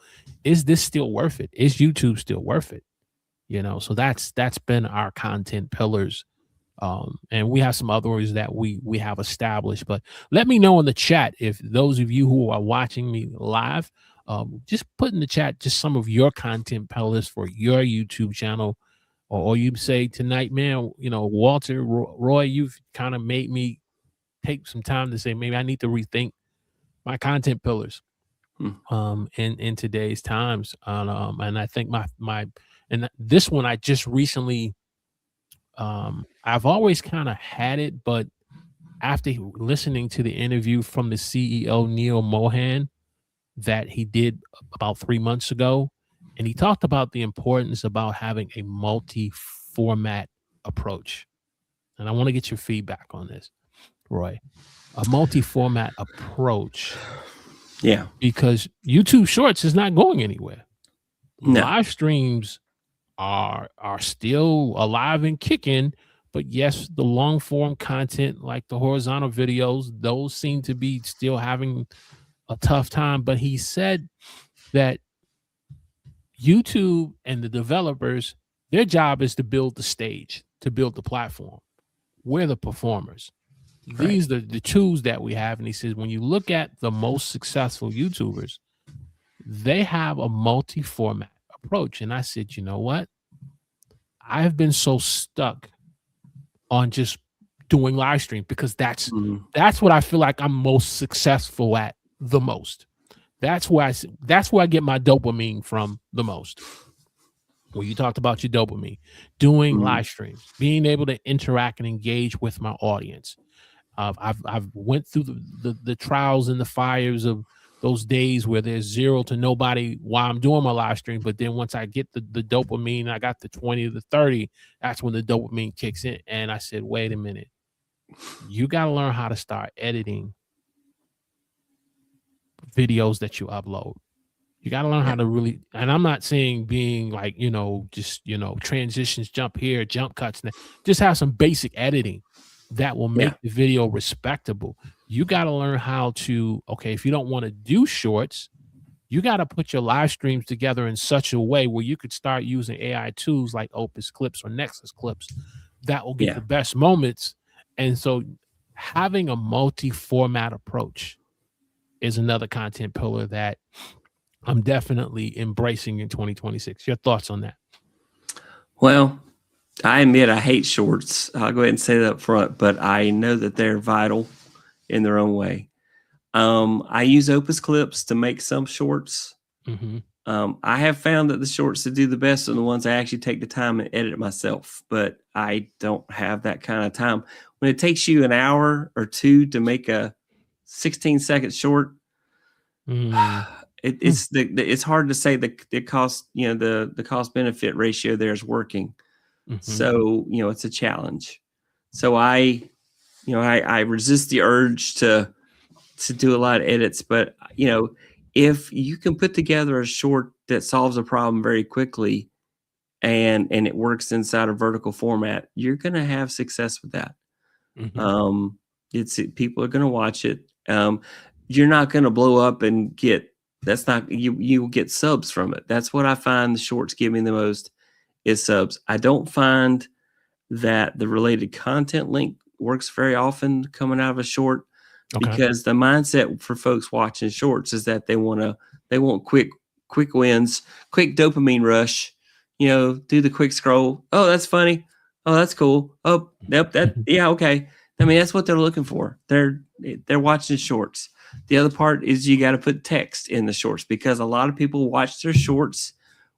Is this still worth it? Is YouTube still worth it? So that's been our content pillars. And we have some others that we have established, but let me know in the chat if those of you who are watching me live, just put in the chat just some of your content pillars for your YouTube channel. or you say tonight, man, Walter, Roy, you've kind of made me take some time to say maybe I need to rethink my content pillars in today's times. And I think and this one I just recently I've always kind of had it, but after listening to the interview from the CEO Neil Mohan that he did about 3 months ago, and he talked about the importance about having a multi-format approach. And I want to get your feedback on this, Roy. A multi-format approach. Yeah. Because YouTube Shorts is not going anywhere. No. Live streams are still alive and kicking, but yes, the long form content like the horizontal videos, those seem to be still having a tough time. But he said that YouTube and the developers, their job is to build the stage, to build the platform. We're the performers. Right. These are the tools that we have. And he says, when you look at the most successful YouTubers, they have a multi-format approach. And I said, you know what? I've been so stuck on just doing live stream because that's what I feel like I'm most successful at the most. That's where I get my dopamine from the most. Well, you talked about your dopamine, doing live streams, being able to interact and engage with my audience. I've went through the trials and the fires of those days where there's 0 to nobody while I'm doing my live stream. But then once I get the dopamine, I got the 20 to 30, that's when the dopamine kicks in. And I said, wait a minute, you got to learn how to start editing videos that you upload. You got to learn how to really, and I'm not saying being like, just, transitions, jump here, jump cuts. Just have some basic editing that will make the video respectable. You got to learn how to, if you don't want to do shorts, you got to put your live streams together in such a way where you could start using AI tools like Opus Clips or Nexus Clips that will get the best moments. And so having a multi-format approach is another content pillar that I'm definitely embracing in 2026. Your thoughts on that? Well, I admit I hate shorts. I'll go ahead and say that up front, but I know that they're vital in their own way. I use Opus Clips to make some shorts. I have found that the shorts that do the best are the ones I actually take the time and edit it myself, but I don't have that kind of time. When it takes you an hour or two to make a 16-second short, it's hard to say the cost, the cost benefit ratio there is working. So, it's a challenge. So I resist the urge to do a lot of edits, but if you can put together a short that solves a problem very quickly and it works inside a vertical format, you're going to have success with that. People are going to watch it. You're not going to blow up and you'll get subs from it. That's what I find the shorts give me the most is subs. I don't find that the related content link works very often coming out of a short because the mindset for folks watching shorts is that they want quick wins, quick dopamine rush, do the quick scroll. Oh, that's funny. Oh, that's cool. Oh, yep. Okay. I mean, that's what they're looking for. They're watching shorts. The other part is you got to put text in the shorts because a lot of people watch their shorts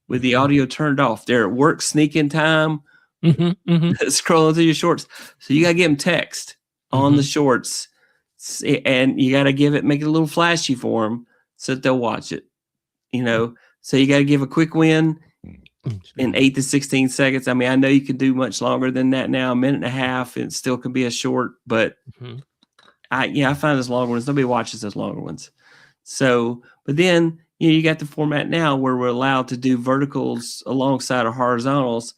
with the audio turned off. They're at work sneaking time, scrolling through your shorts. So you got to give them text on the shorts, and you got to make it a little flashy for them so that they'll watch it. So you got to give a quick win in 8 to 16 seconds. I mean, I know you can do much longer than that now, a minute and a half, and it still can be a short, but I find those longer ones, nobody watches those longer ones. So, but then, you got the format now where we're allowed to do verticals alongside of horizontals,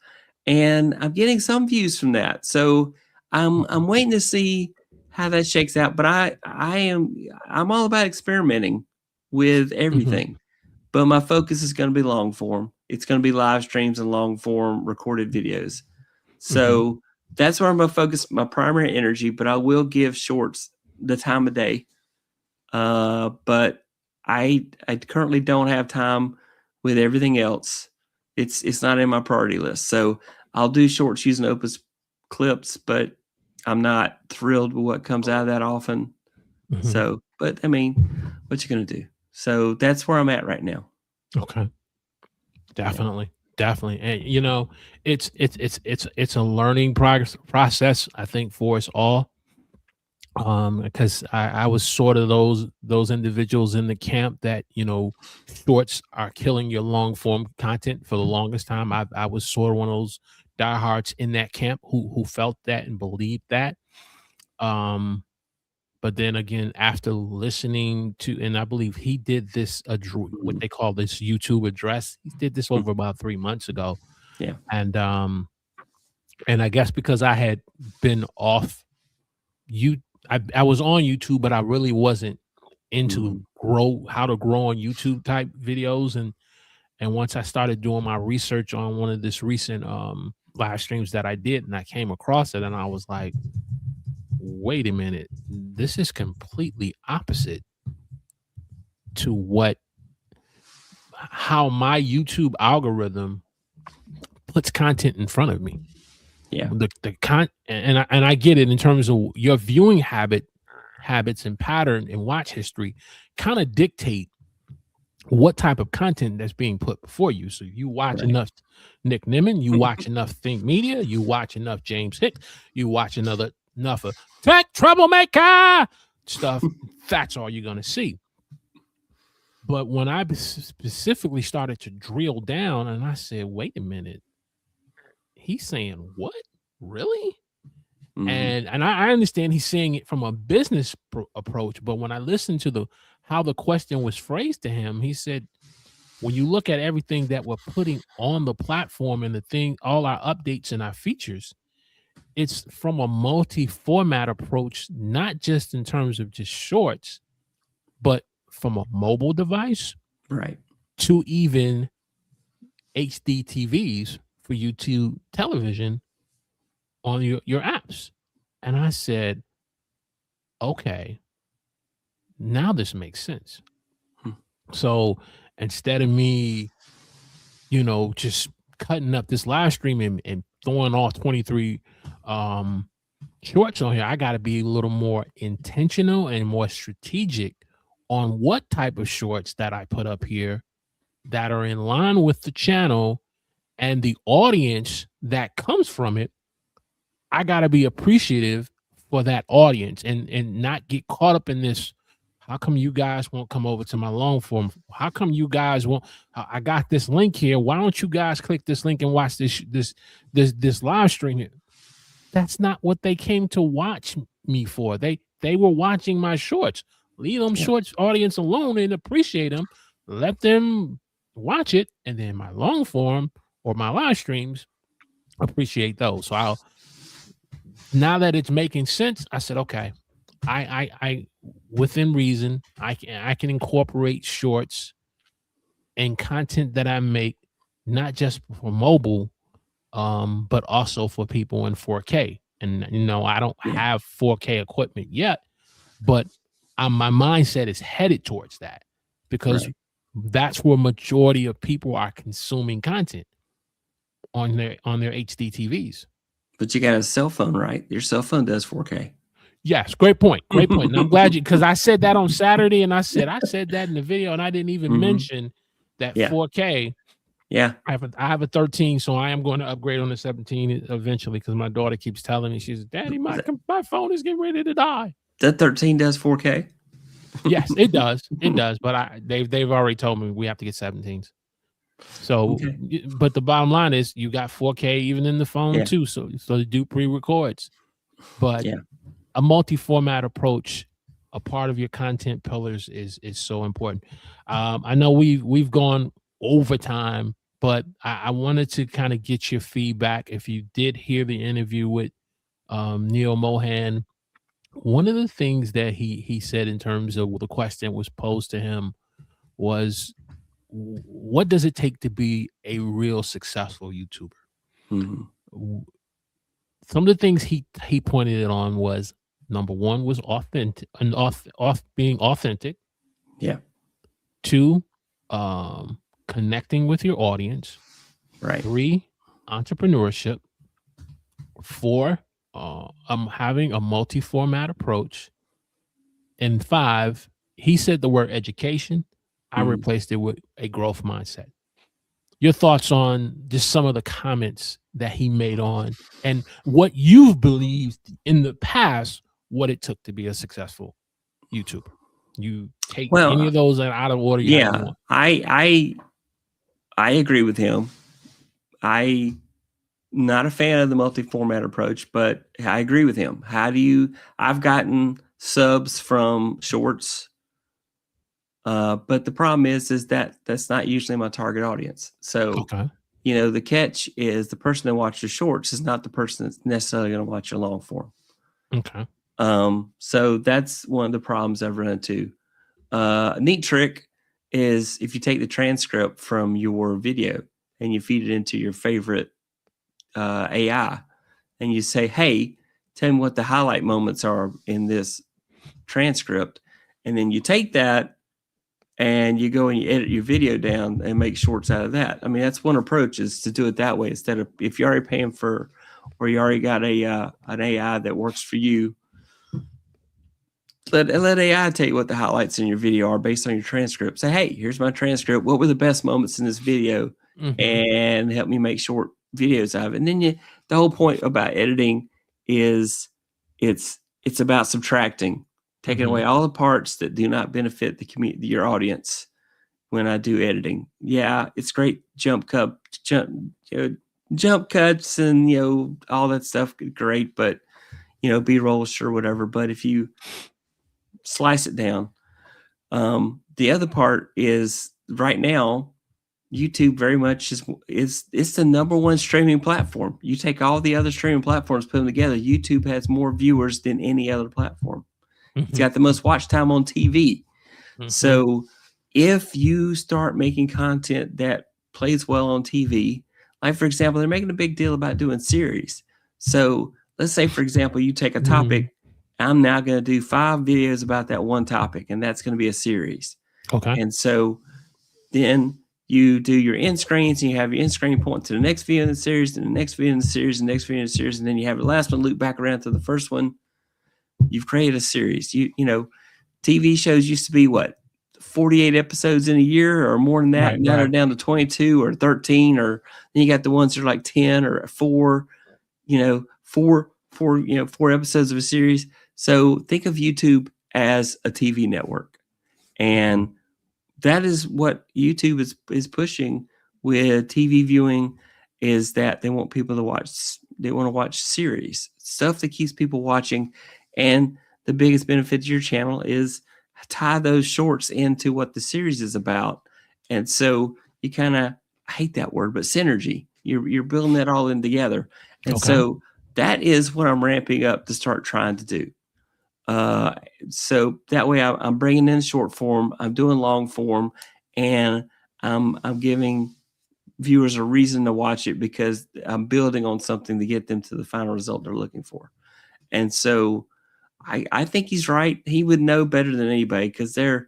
and I'm getting some views from that. So I'm waiting to see how that shakes out. But I'm all about experimenting with everything. But my focus is going to be long form. It's going to be live streams and long form recorded videos. So that's where I'm going to focus my primary energy. But I will give shorts the time of day. But I currently don't have time with everything else. It's not in my priority list. So I'll do shorts using Opus clips, but I'm not thrilled with what comes out of that often. Mhm. So, but I mean, what you gonna do? So that's where I'm at right now. Okay. Definitely. Definitely. And you know, it's a learning process, I think, for us all. Because I was sort of those individuals in the camp that, you know, shorts are killing your long form content for the longest time. I was sort of one of those diehards in that camp who felt that and believed that. Um, but then again, after listening to, and I believe he did this what Mhm. they call this YouTube address. He did this over about 3 months ago, Yeah. and I guess because I had been off you, I was on YouTube, but I really wasn't into Mhm. how to grow on YouTube type videos, and once I started doing my research on one of this recent live streams that I did, and I came across it, and I was like, wait a minute, this is completely opposite to how my YouTube algorithm puts content in front of me. Yeah. And I get it in terms of your viewing habits and pattern and watch history kind of dictate what type of content that's being put before you. So you watch Right. enough Nick Nimmin, you watch enough Think Media, you watch enough James Hicks, you watch enough of Tech Troublemaker stuff. That's all you're gonna see. But when I specifically started to drill down, and I said, "Wait a minute, he's saying what? Really?" Mhm. And I understand he's saying it from a business approach, but when I listened to how the question was phrased to him, he said, when you look at everything that we're putting on the platform and all our updates and our features, it's from a multi-format approach, not just in terms of just shorts, but from a mobile device Right. to even HD TVs for YouTube television on your apps. And I said, okay, now this makes sense. Hmm. So instead of me, you know, just cutting up this live stream and throwing off 23 shorts on here, I got to be a little more intentional and more strategic on what type of shorts that I put up here that are in line with the channel and the audience that comes from it. I got to be appreciative for that audience and not get caught up in this. How come you guys won't come over to my long form? How come you guys won't? I got this link here. Why don't you guys click this link and watch this live stream here? That's not what they came to watch me for. They were watching my shorts. Leave them Yeah. shorts audience alone and appreciate them. Let them watch it, and then my long form or my live streams, appreciate those. So now that it's making sense, I said, okay, I within reason, I can incorporate shorts and content that I make, not just for mobile, but also for people in 4K. And you know, I don't Yeah. have 4K equipment yet, but my mindset is headed towards that because Right. that's where majority of people are consuming content on their HD TVs. But you got a cell phone, right? Your cell phone does 4K. Yes, great point. Great point. And I'm glad because I said that on Saturday, and I said that in the video, and I didn't even mention that Yeah. 4K. Yeah. I have a 13, so I am going to upgrade on the 17 eventually because my daughter keeps telling me, she's, Daddy, my phone is getting ready to die. That 13 does 4K? Yes, it does. It does. But they've already told me we have to get 17s. So, Okay. but the bottom line is you got 4K even in the phone Yeah. too. So to do pre-records, but Yeah. a multi-format approach, a part of your content pillars is so important. I know we've gone over time, but I wanted to kind of get your feedback. If you did hear the interview with Neil Mohan, one of the things that he said in terms of the question was posed to him was, what does it take to be a real successful YouTuber? Mhm. Some of the things he pointed it on was, number one was authentic and being authentic. Yeah. 2, connecting with your audience. Right. 3, entrepreneurship. 4, I'm having a multi-format approach. And 5, he said the word education. I replaced it with a growth mindset. Your thoughts on just some of the comments that he made on and what you've believed in the past, what it took to be a successful YouTuber. You take any of those out of order. Yeah, I agree with him. I'm not a fan of the multi-format approach, but I agree with him. I've gotten subs from shorts, but the problem is that that's not usually my target audience. So, the catch is the person that watches the shorts is not the person that's necessarily going to watch your long form. Okay. So that's one of the problems I've run into. A neat trick is if you take the transcript from your video and you feed it into your favorite AI and you say, hey, tell me what the highlight moments are in this transcript. And then you take that and you go and you edit your video down and make shorts out of that. I mean, that's one approach, is to do it that way instead of, if you're already paying for, or you already got an AI that works for you, let AI tell you what the highlights in your video are based on your transcript. Say, hey, here's my transcript. What were the best moments in this video? And help me make short videos out of it. And then the whole point about editing is it's about subtracting, taking away all the parts that do not benefit your audience. When I do editing, yeah, it's great jump cuts and all that stuff, great, but B-rolls or whatever. But if you slice it down, the other part is right now YouTube very much is the number one streaming platform. You take all the other streaming platforms, put them together, YouTube has more viewers than any other platform. It's got the most watch time on TV. So if you start making content that plays well on TV, like for example, they're making a big deal about doing series. So let's say, for example, you take a topic. I'm now going to do 5 videos about that one topic, and that's going to be a series. Okay. And so then you do your end screens, and you have your end screen point to the next video in the series, and the next video in the series, and the next video in the series, and then you have the last one loop back around to the first one. You've created a series. TV shows used to be 48 episodes in a year or more than that. Right, now they're down to 22 or 13, or then you got the ones that are like 10 or 4, 4 episodes of a series. So think of YouTube as a TV network. And that is what YouTube is pushing with TV viewing, is that they want people to watch. They want to watch series, stuff that keeps people watching. And the biggest benefit to your channel is tie those shorts into what the series is about. And so you kind of, I hate that word, but synergy. You're building that all in together. And so that is what I'm ramping up to start trying to do. So that way I'm bringing in short form, I'm doing long form, and I'm giving viewers a reason to watch it because I'm building on something to get them to the final result they're looking for. And so I think he's right. He would know better than anybody because they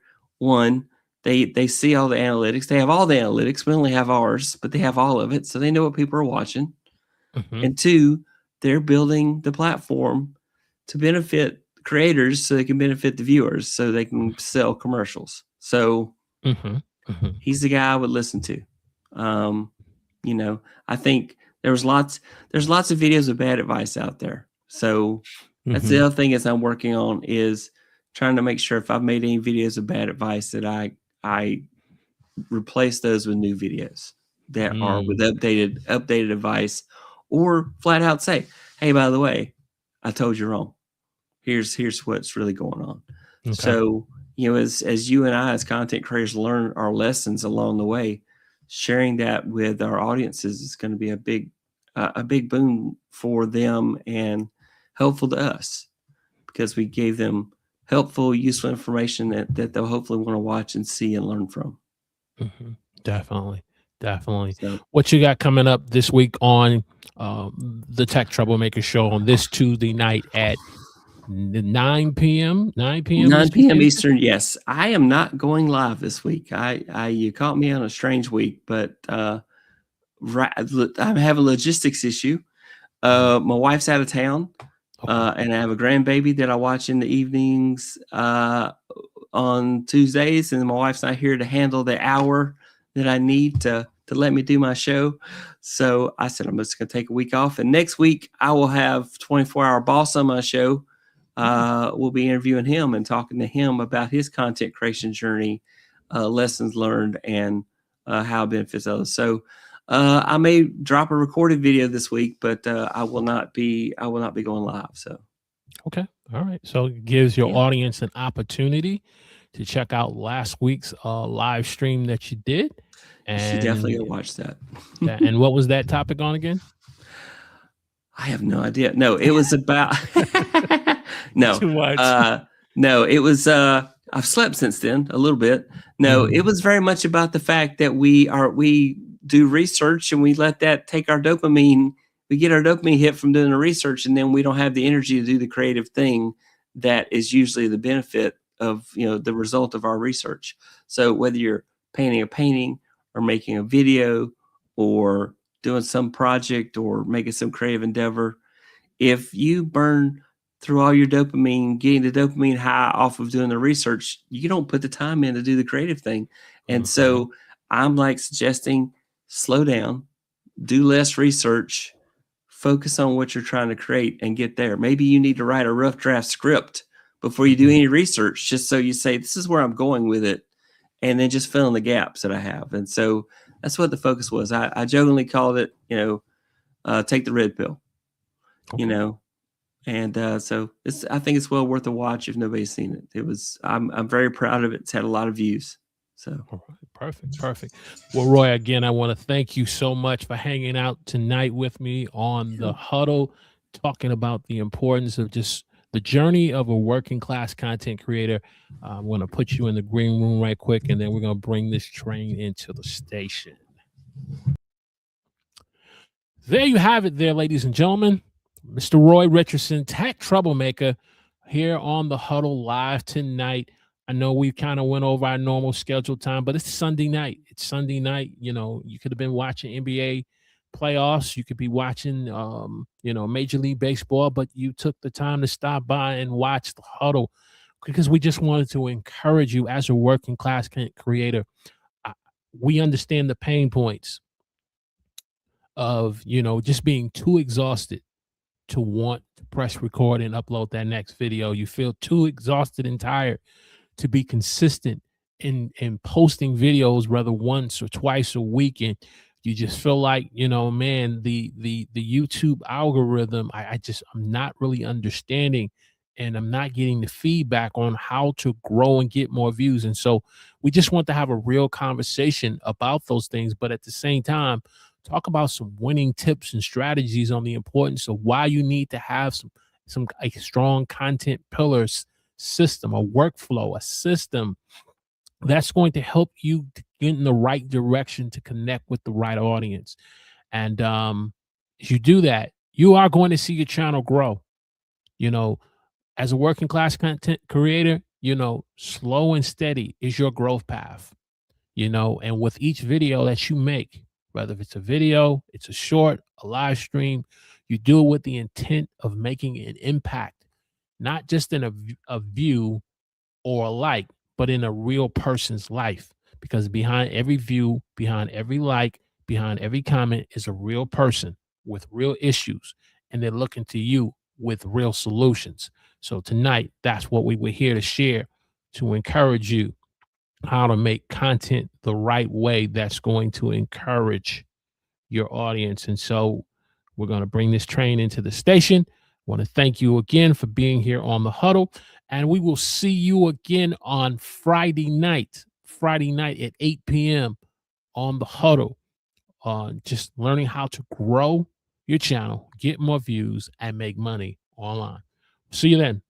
see all the analytics. They have all the analytics. We only have ours, but they have all of it. So they know what people are watching. And 2, they're building the platform to benefit creators so they can benefit the viewers so they can sell commercials. So he's the guy I would listen to. I think there's lots of videos of bad advice out there. So that's the other thing is I'm working on, is trying to make sure if I've made any videos of bad advice that I replace those with new videos that are with updated advice, or flat out say, hey, by the way, I told you wrong. Here's what's really going on. Okay. So, as you and I as content creators learn our lessons along the way, sharing that with our audiences is going to be a big boon for them and helpful to us, because we gave them helpful, useful information that they'll hopefully want to watch and see and learn from. Definitely. So, what you got coming up this week on the Tech Troublemaker Show on this Tuesday night at 9 p.m. Eastern. Yes, I am not going live this week. You caught me on a strange week, but right, I have a logistics issue. My wife's out of town, Okay. and I have a grandbaby that I watch in the evenings on Tuesdays, and my wife's not here to handle the hour that I need to let me do my show. So I said I'm just going to take a week off, and next week I will have 24-hour boss on my show. We'll be interviewing him and talking to him about his content creation journey, lessons learned, and how it benefits others. So I may drop a recorded video this week, but I will not be going live. So Okay. All right. So it gives your yeah, audience an opportunity to check out last week's live stream that you did. you should definitely go And watch that. and what was that topic on again? I have no idea. No, it was about no. Too much. No, it was I've slept since then a little bit. No, it was very much about the fact that we do research and we let that take our dopamine. We get our dopamine hit from doing the research, and then we don't have the energy to do the creative thing that is usually the benefit of the result of our research. So whether you're painting a painting or making a video or doing some project or making some creative endeavor, if you burn through all your dopamine, getting the dopamine high off of doing the research, you don't put the time in to do the creative thing. And so I'm like suggesting slow down, do less research, focus on what you're trying to create and get there. Maybe you need to write a rough draft script before you do any research, just so you say, this is where I'm going with it. And then just fill in the gaps that I have. And so that's what the focus was. I jokingly called it, take the red pill, and so I think it's well worth a watch if nobody's seen it. I'm very proud of it. It's had a lot of views. So all right, perfect. Well, Roy, again, I want to thank you so much for hanging out tonight with me on the Huddle, talking about the importance of just the journey of a working class content creator. I'm going to put you in the green room right quick, and then we're going to bring this train into the station. There you have it there, ladies and gentlemen. Mr. Roy Richardson, Tech Troublemaker, here on the Huddle live tonight. I know we kind of went over our normal scheduled time, but it's Sunday night. It's Sunday night. You could have been watching NBA playoffs. You could be watching, Major League Baseball, but you took the time to stop by and watch the Huddle because we just wanted to encourage you as a working class creator. We understand the pain points of, just being too exhausted to want to press record and upload that next video. You feel too exhausted and tired to be consistent in posting videos, whether once or twice a week. And you just feel like, man, the YouTube algorithm, I'm not really understanding, and I'm not getting the feedback on how to grow and get more views. And so we just want to have a real conversation about those things, but at the same time, talk about some winning tips and strategies on the importance of why you need to have a strong content pillars system, a workflow, a system that's going to help you get in the right direction to connect with the right audience. And if you do that, you are going to see your channel grow. As a working class content creator, slow and steady is your growth path. And with each video that you make, whether it's a video, it's a short, a live stream, you do it with the intent of making an impact, not just in a view or a like, but in a real person's life. Because behind every view, behind every like, behind every comment is a real person with real issues, and they're looking to you with real solutions. So tonight, that's what we were here to share, to encourage you how to make content the right way that's going to encourage your audience. And so we're going to bring this train into the station. I want to thank you again for being here on the Huddle, and we will see you again on Friday night at 8 p.m. on the Huddle, on just learning how to grow your channel, get more views, and make money online. See you then.